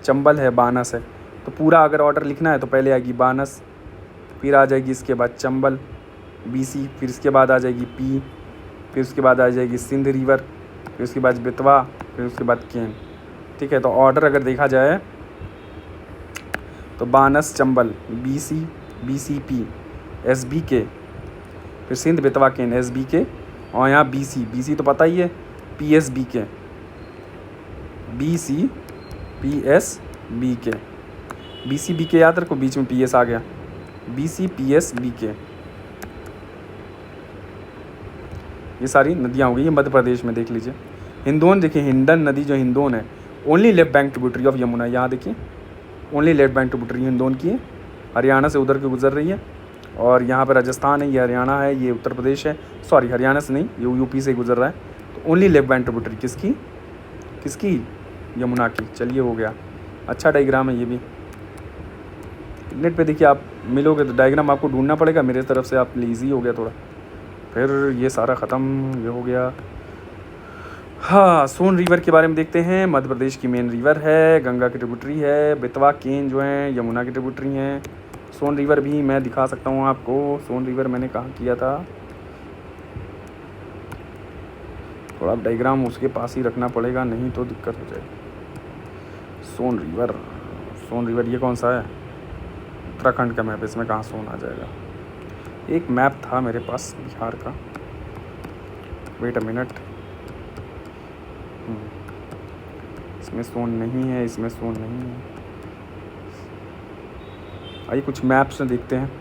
चंबल है, बानस है। तो पूरा अगर ऑर्डर लिखना है तो पहले आएगी बानस, फिर आ जाएगी इसके बाद चंबल, बीसी, फिर इसके बाद आ जाएगी पी, फिर उसके बाद आ जाएगी सिंध रिवर, फिर उसके बाद बेतवा, फिर उसके बाद केन। ठीक है, तो ऑर्डर अगर देखा जाए तो बानस, चंबल, बीसी, बीसीपी, एसबीके, फिर सिंध, बेतवा, केन, एसबीके, और यहाँ बीसी तो पता ही है, पीएसबीके, बीसी, पीएसबीके, बीसीबीके याद रखो, बीच में पीएस आ गया, बीसी, पीएसबीके। ये सारी नदियाँ हो गई, ये मध्य प्रदेश में देख लीजिए। हिंदोन देखिए, हिंडन नदी जो हिंदोन है, only left bank tributary of Yamuna, यहाँ देखिए only left bank tributary Hindaun की है, हरियाणा से उधर के गुजर रही है। और यहाँ पर राजस्थान है, ये हरियाणा है, ये उत्तर प्रदेश है, सॉरी हरियाणा से नहीं, ये यूपी से गुजर रहा है। तो ओनली लेफ्ट बैंक ट्रिब्यूटरी किसकी, किसकी, यमुना की। चलिए हो गया, अच्छा डायग्राम है ये भी। नेट पे देखिए आप मिलोगे तो डायग्राम आपको ढूंढना पड़ेगा, मेरे तरफ से आप लिए ईजी हो गया थोड़ा। फिर ये सारा ख़त्म, ये हो गया। हाँ, सोन रिवर के बारे में देखते हैं। मध्य प्रदेश की मेन रिवर है, गंगा की ट्रिब्यूटरी है, बेतवा, केन जो है यमुना की ट्रिब्यूटरी हैं। सोन रिवर भी मैं दिखा सकता हूँ आपको, सोन रिवर मैंने कहाँ किया था, थोड़ा डायग्राम उसके पास ही रखना पड़ेगा, नहीं तो दिक्कत हो जाएगी। सोन रिवर, सोन रिवर ये कौन सा है, उत्तराखंड का मैप, इसमें कहाँ सोन आ जाएगा। एक मैप था मेरे पास बिहार का, वेट अ मिनट, इसमें सोन नहीं है, इसमें सोन नहीं है। आइए कुछ मैप्स में देखते हैं।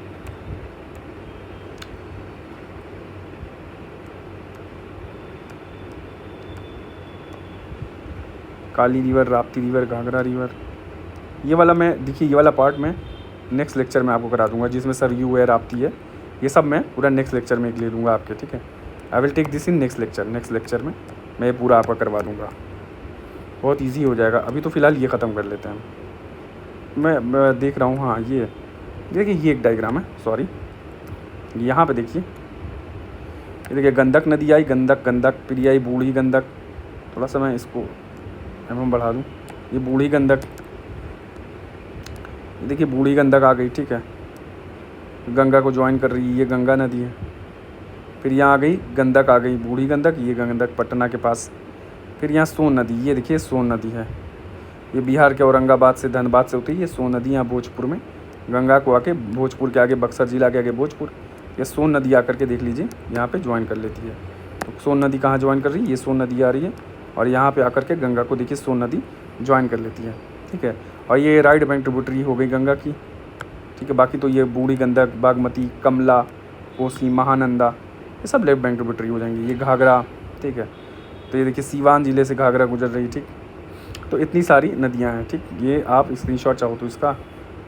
Kali river, Rapti river, Ghaghara river, ये वाला मैं देखिए, ये वाला पार्ट मैं नेक्स्ट लेक्चर में आपको करा दूंगा, जिसमें सरयू है, राप्ती है, ये सब मैं पूरा नेक्स्ट लेक्चर में ले लूँगा आपके। ठीक है, I will take this in next lecture, next lecture में मैं ये पूरा आपका करवा दूँगा, बहुत इजी हो जाएगा। अभी तो फ़िलहाल ये ख़त्म कर लेते हैं। मैं देख रहा हूँ, हाँ ये देखिए, ये एक डायग्राम है, सॉरी यहाँ पे देखिए, ये देखिए गंडक नदी आई, गंडक फिर आई बूढ़ी गंडक, थोड़ा सा मैं इसको एवं बढ़ा दूँ, ये बूढ़ी गंडक, देखिए बूढ़ी गंडक आ गई। ठीक है, गंगा को ज्वाइन कर रही है, ये गंगा नदी है। फिर यहाँ आ गई गंडक, आ गई बूढ़ी गंडक, ये गंडक पटना के पास। फिर यहाँ सोन नदी, ये देखिए सोन नदी है, ये बिहार के औरंगाबाद से, धनबाद से होती है ये सोन नदी, यहाँ भोजपुर में गंगा को आके, भोजपुर के आगे बक्सर जिला के आगे भोजपुर, ये सोन नदी आकर के देख लीजिए यहाँ पे ज्वाइन कर लेती है। तो सोन नदी कहाँ ज्वाइन कर रही है, ये सोन नदी आ रही है, और यहाँ पे आकर के गंगा को देखिए सोन नदी ज्वाइन कर लेती है। ठीक है, और ये राइट बैंक ट्रिब्यूटरी हो गई गंगा की। ठीक है, बाकी तो ये बूढ़ी गंडक, बागमती, कमला, कोसी, महानंदा, ये सब लेफ्ट बैंक ट्रिब्यूटरी हो जाएंगी। ये घाघरा, ठीक है, तो ये देखिए सीवान ज़िले से घाघरा गुजर रही। ठीक, तो इतनी सारी नदियाँ हैं। ठीक, ये आप स्क्रीनशॉट चाहो तो इसका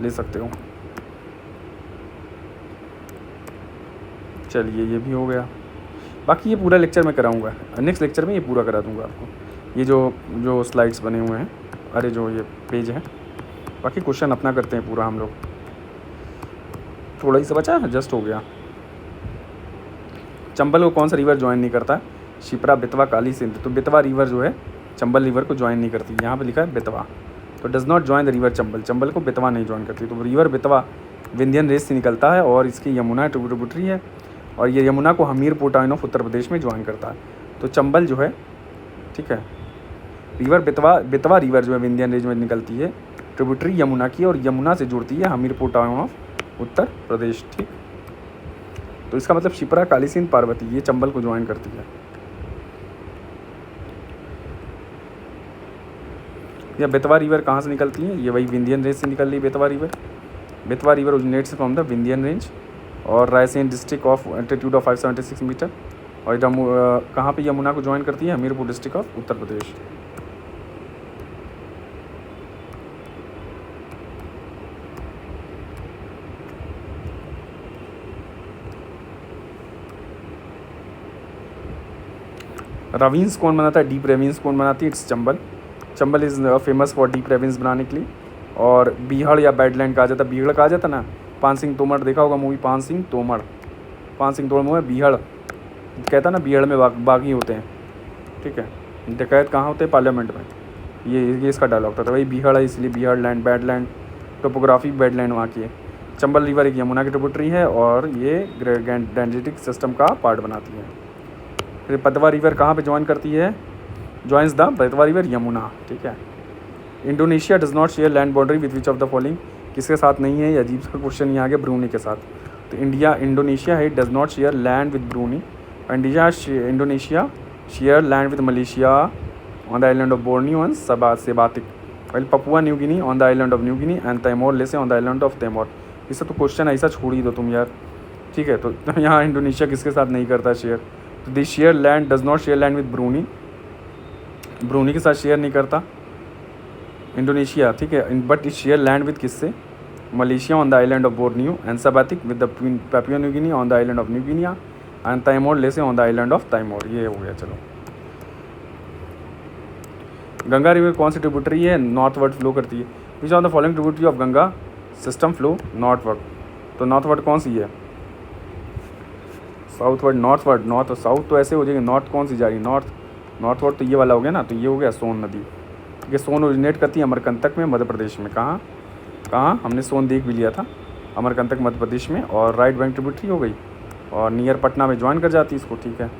ले सकते हो। चलिए ये भी हो गया, बाकी ये पूरा लेक्चर मैं कराऊंगा, नेक्स्ट लेक्चर में ये पूरा करा दूंगा आपको। ये जो स्लाइड्स बने हुए हैं, अरे जो ये पेज है, बाकी क्वेश्चन अपना करते हैं पूरा हम लोग। थोड़ा ही सा बचा है, जस्ट हो गया। चंबल को कौन सा रिवर ज्वाइन नहीं करता, शिप्रा, बेतवा, काली, सिंध। तो बेतवा रिवर जो है चंबल रिवर को ज्वाइन नहीं करती, यहाँ पे लिखा है बेतवा, तो does not join the river Chambal, Chambal को बेतवा नहीं ज्वाइन करती। तो रिवर बेतवा विंध्यन रेंज से निकलता है और इसकी यमुना ट्रिब्यूटरी है, और ये यमुना को हमीरपुर टाउन ऑफ उत्तर प्रदेश में ज्वाइन करता है। तो चंबल जो है, ठीक है, रिवर बेतवा रिवर जो है विंध्यन रेंज में निकलती है, ट्रिब्यूटरी यमुना की, और यमुना से जुड़ती है हमीरपुर टाउन ऑफ उत्तर प्रदेश। ठीक, तो इसका मतलब शिप्रा, काली सिंध, पार्वती ये चंबल को ज्वाइन करती है। या बेतवा रिवर कहाँ से निकलती है? ये वही विंध्यन रेंज से निकल रही Betwa river. Betwa river originates from the Vindhyan range और Raisen district of altitude of 576 metre. और कहाँ पे यमुना को ज्वाइन करती है? Hamirpur district of Uttar Pradesh. Ravines कौन बनाता है? डीप रेविन्स कौन बनाती है? It's Chambal. Chambal is famous for deep ravines बनाने के लिए। और बीहड़ या बैडलैंड कहा जाता है, बीहड़ कहा जाता ना। पान सिंह तोमर देखा होगा मूवी, पान सिंह तोमर मूवी बीहड़ कहता ना, बीहड़ में बागी होते हैं। ठीक है, डकैत कहाँ होते हैं? पार्लियामेंट में। ये इसका डायलॉग था, तो वही बीहड़ है, इसलिए बीहड़ लैंड, बैडलैंड, टोपोग्राफी बैडलैंड वहाँ की है। चंबल रिवर एक यमुना की ट्रिब्यूटरी है और ये गैंजेटिक सिस्टम का पार्ट बनाती है। फिर बेतवा रिवर कहाँ पे ज्वाइन करती है? Joins the Betwa river Yamuna. ठीक है। Indonesia does not share land boundary with which of the following? किसके साथ नहीं है? ये अजीब सा क्वेश्चन यहाँ आ गया, ब्रूनी के साथ। तो इंडोनेशिया है does not share land with Brunei. Indonesia share land with Malaysia on the island of Borneo and Sebatik, while Papua New Guinea on the island of New Guinea and Timor Leste on the island of Timor. इससे तो question ऐसा छोड़ ही दो तुम यार। ठीक है, तो यहाँ इंडोनेशिया किसके साथ नहीं करता शेयर? तो this share land does not share land with Brunei, Brunei के साथ शेयर नहीं करता इंडोनेशिया। ठीक है, but it share land with किससे? Malaysia on the island of Borneo and Sebatik with the Papua New Guinea on the island of New Guinea and Timor Leste on the island of Timor. ये हो गया। चलो, Ganga river कौन सी tributary है? Northward flow करती है। Which of the following tributary of Ganga system flow northward? तो नॉर्थवर्ड कौन सी है? साउथवर्ड, नॉर्थवर्ड, नॉर्थ साउथ तो ऐसे हो जाएगी। नॉर्थ कौन सी जा रही? नॉर्थवर्ड तो ये वाला हो गया ना, तो ये हो गया सोन नदी। ये सोन ओरिजिनेट करती है अमरकंटक में, मध्य प्रदेश में। कहाँ हमने सोन देख भी लिया था, अमरकंटक मध्य प्रदेश में। और राइट बैंक ट्रिब्यूटरी हो गई और नियर पटना में ज्वाइन कर जाती है इसको। ठीक है,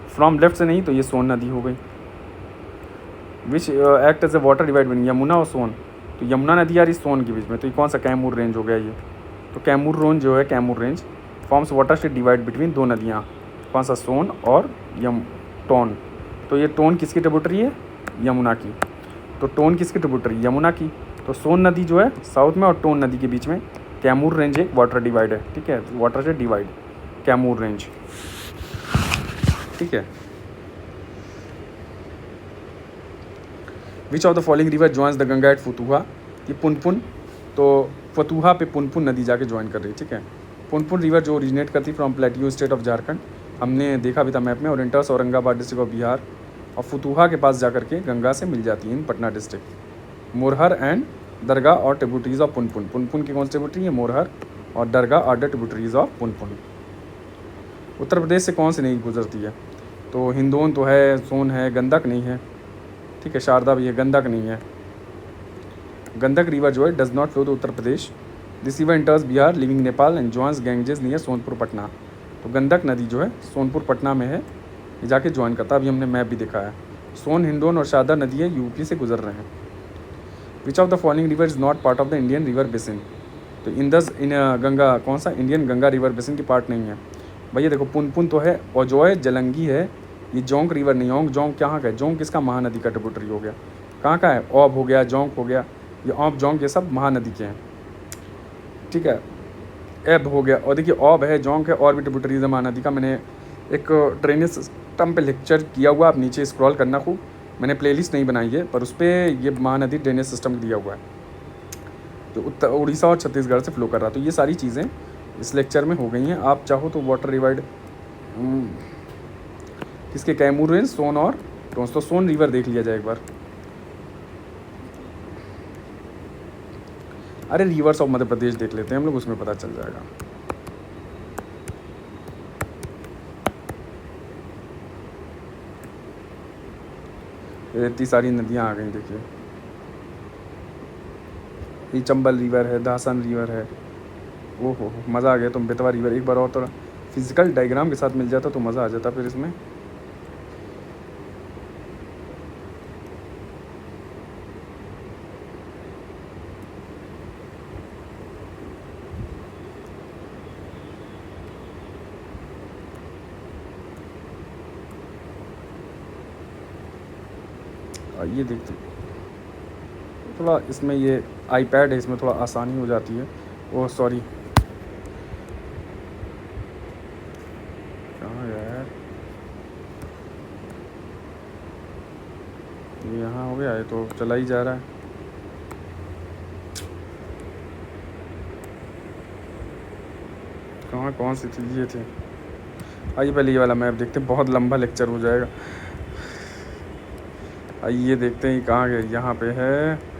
फ्रॉम लेफ्ट से नहीं तो ये सोन नदी हो गई। Which act as a water divide between Yamuna और सोन? तो यमुना नदी आ रही सोन के बीच में, तो ये कौन सा? कैमूर रेंज हो गया ये। तो कैमूर रेंज जो है, कैमूर रेंज फॉर्म्स वाटर से डिवाइड बिटवीन दो नदियाँ। कौन सा? सोन और टोन। तो ये टोन किसकी ट्रिब्यूटरी है? यमुना की। तो टोन किसकी ट्रिब्यूटरी? यमुना की। तो सोन नदी जो है साउथ में और टोन नदी के बीच में कैमूर रेंज एक वाटर डिवाइड है। ठीक है, वाटर से डिवाइड कैमूर रेंज। ठीक है। Which of the following river joins the Ganga at Fatuha? ये पुनपुन। तो फतुहा पे पुनपुन नदी जाके ज्वाइन कर रही है। ठीक है, पुनपुन रिवर जो ओरिजिनेट करती फ्रॉम प्लेटियो स्टेट ऑफ झारखंड, हमने देखा भी था मैप में, और इंटर्स औरंगाबाद डिस्ट्रिक्ट ऑफ बिहार, और फतुहा के पास जाकर के गंगा से मिल जाती है इन पटना डिस्ट्रिक्ट। मोरहर एंड दरगाह और ट्रिब्यूटरीज ऑफ पुनपुन। पुनपुन की कौन सी ट्रिब्यूटरी है? मोरहर और Dargah are the tributaries of Punpun. Uttar Pradesh से कौन सी नहीं गुजरती है? तो हिंदोन तो है, सोन है, गंडक नहीं है। ठीक है, शारदा भी है, गंडक नहीं है। गंडक रिवर जो है does not flow to Uttar Pradesh. This river enters Bihar leaving Nepal and joins Ganges near Sonpur Patna. तो गंडक नदी जो है सोनपुर पटना में है, ये जाके ज्वाइन करता है। अभी हमने मैप भी दिखा है। सोन, हिंडोन और शारदा नदी है यूपी से गुजर रहे हैं। विच of the following river is not part of the Indian river basin? तो गंगा कौन सा? इंडियन गंगा रिवर बेसिन की पार्ट नहीं है। भैया देखो, पुनपुन तो है, ओजोय जलंगी है, ये जोंक रिवर नहीं। जोंक कहाँ का है? जोंक किसका? महानदी का ट्रिब्यूटरी हो गया। कहाँ का है? ओब हो गया, जोंक हो गया, ये ओब जोंक ये सब महानदी के हैं। ठीक है, एब हो गया, और देखिए ओब है, जोंक है, और भी ट्रिब्यूटरीज है महानदी का। मैंने एक ड्रेनेज सिस्टम पे लेक्चर किया हुआ, आप नीचे स्क्रॉल करना खूब। मैंने प्लेलिस्ट नहीं बनाई है, पर उस पर ये महानदी ड्रेनेज सिस्टम दिया हुआ है जो उत्तर उड़ीसा और छत्तीसगढ़ से फ्लो कर रहा है। तो ये सारी चीज़ें इस लेक्चर में हो गई हैं। आप चाहो तो वाटर डिवाइड किसके? कैमूर रेंज, सोन और टोन्स। तो सोन रिवर देख लिया जाए एक बार। अरे रिवर्स ऑफ मध्य प्रदेश देख लेते हैं हम लोग, उसमें पता चल जाएगा। इतनी सारी नदियाँ आ गई। देखिए, ये चंबल रिवर है, दासन रिवर है। ओहो मज़ा आ गया। तुम बेतवा रिवर एक बार और थोड़ा फिजिकल डायग्राम के साथ मिल जाता तो मज़ा आ जाता फिर इसमें। ये देखते थोड़ा इसमें ये आईपैड है, इसमें थोड़ा आसानी हो जाती है। ओह सॉरी, कहाँ गया यार, ये यहाँ हो गया, है तो चला ही जा रहा है। कहाँ कौन सी थी, ये थे। आइए पहले ये वाला मैप देखते हैं, बहुत लंबा लेक्चर हो जाएगा। आइए देखते हैं कहाँ गए, यहाँ पे है।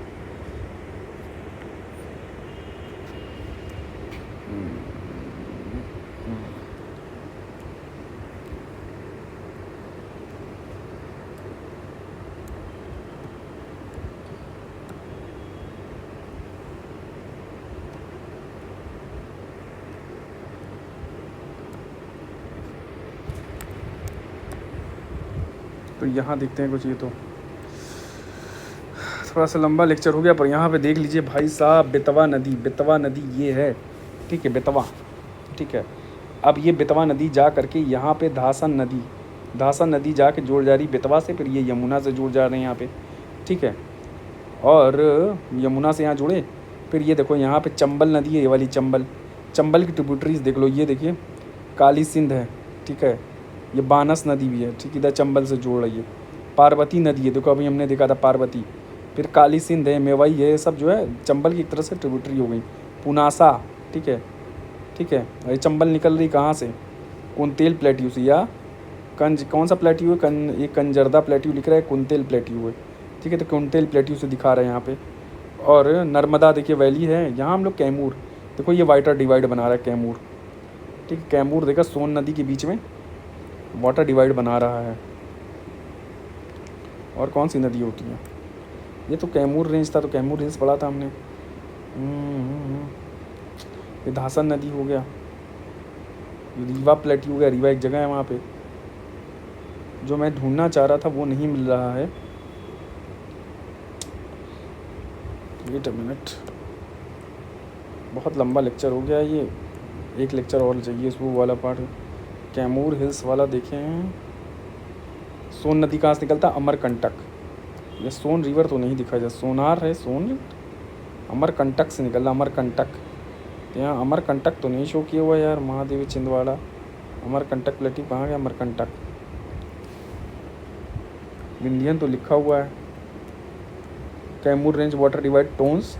तो यहाँ देखते हैं कुछ, ये तो थोड़ा सा लंबा लेक्चर हो गया, पर यहाँ पे देख लीजिए भाई साहब, बेतवा नदी, बेतवा नदी ये है, ठीक है, बेतवा, ठीक है। अब ये बेतवा नदी जा करके यहाँ पे धासन नदी, धासन नदी जाके जोड़ जा रही बेतवा से, फिर ये यमुना से जुड़ जा रहे हैं यहाँ पे, ठीक है। और यमुना से यहाँ जुड़े, फिर ये देखो यहाँ पे चंबल नदी है, ये वाली चंबल, चंबल की ट्रिब्यूटरीज देख लो, ये देखिए काली सिंध है, ठीक है। ये बानस नदी भी है, ठीक, इधर चंबल से जोड़ रही है। पार्वती नदी है, देखो अभी हमने देखा था पार्वती, फिर काली सिंध है, मेवाई है, ये सब जो है चंबल की एक तरह से ट्रिब्यूटरी हो गई। पुनासा, ठीक है, ठीक है। ये चंबल निकल रही कहाँ से, कुंतेल प्लेट्यू से, या कौन सा प्लेट्यू है, ये कंजरदा प्लेट्यू लिख रहा है, कुंतेल प्लेट्यू है, ठीक है। तो कुंतेल प्लेट्यू से दिखा रहा है यहाँ पे। और नर्मदा देखिए वैली है, यहाँ हम लोग कैमूर, देखो ये वाटर डिवाइड बना रहा है कैमूर, ठीक है। कैमूर देखा सोन नदी के बीच में वाटर डिवाइड बना रहा है। और कौन सी नदी होती है, ये तो कैमूर रेंज था, तो कैमूर रेंज पढ़ा था हमने। ये धासन नदी हो गया, रीवा प्लेट्यू हो गया, रीवा एक जगह है वहाँ पे। जो मैं ढूंढना चाह रहा था वो नहीं मिल रहा है, वेट अ मिनट, बहुत लंबा लेक्चर हो गया ये, एक लेक्चर और चाहिए इस वो वाला पार्ट। कैमूर हिल्स वाला देखें, सोन नदी कहाँ से निकलता, अमरकंटक, ये सोन रिवर तो नहीं दिखा जाए, सोनार है सोन, अमरकंटक से निकल रहा, अमरकंटक। तो यहाँ अमरकंटक तो नहीं शो किया हुआ यार, महादेवी छिंदवाड़ा, अमरकंटक प्लेट्यू कहाँ गया, अमरकंटक, विंध्यन तो लिखा हुआ है। Kaimur range water divide Tons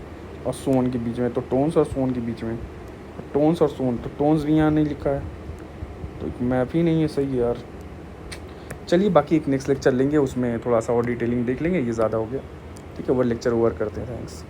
और सोन के बीच में, तो टोन्स और सोन के बीच में, टोन्स और सोन, तो टोन्स भी यहाँ नहीं लिखा है, तो मैप ही नहीं है सही है यार। चलिए बाकी एक नेक्स्ट लेक्चर लेंगे, उसमें थोड़ा सा और डिटेलिंग देख लेंगे, ये ज़्यादा हो गया, ठीक है। वो लेक्चर ओवर करते हैं, थैंक्स।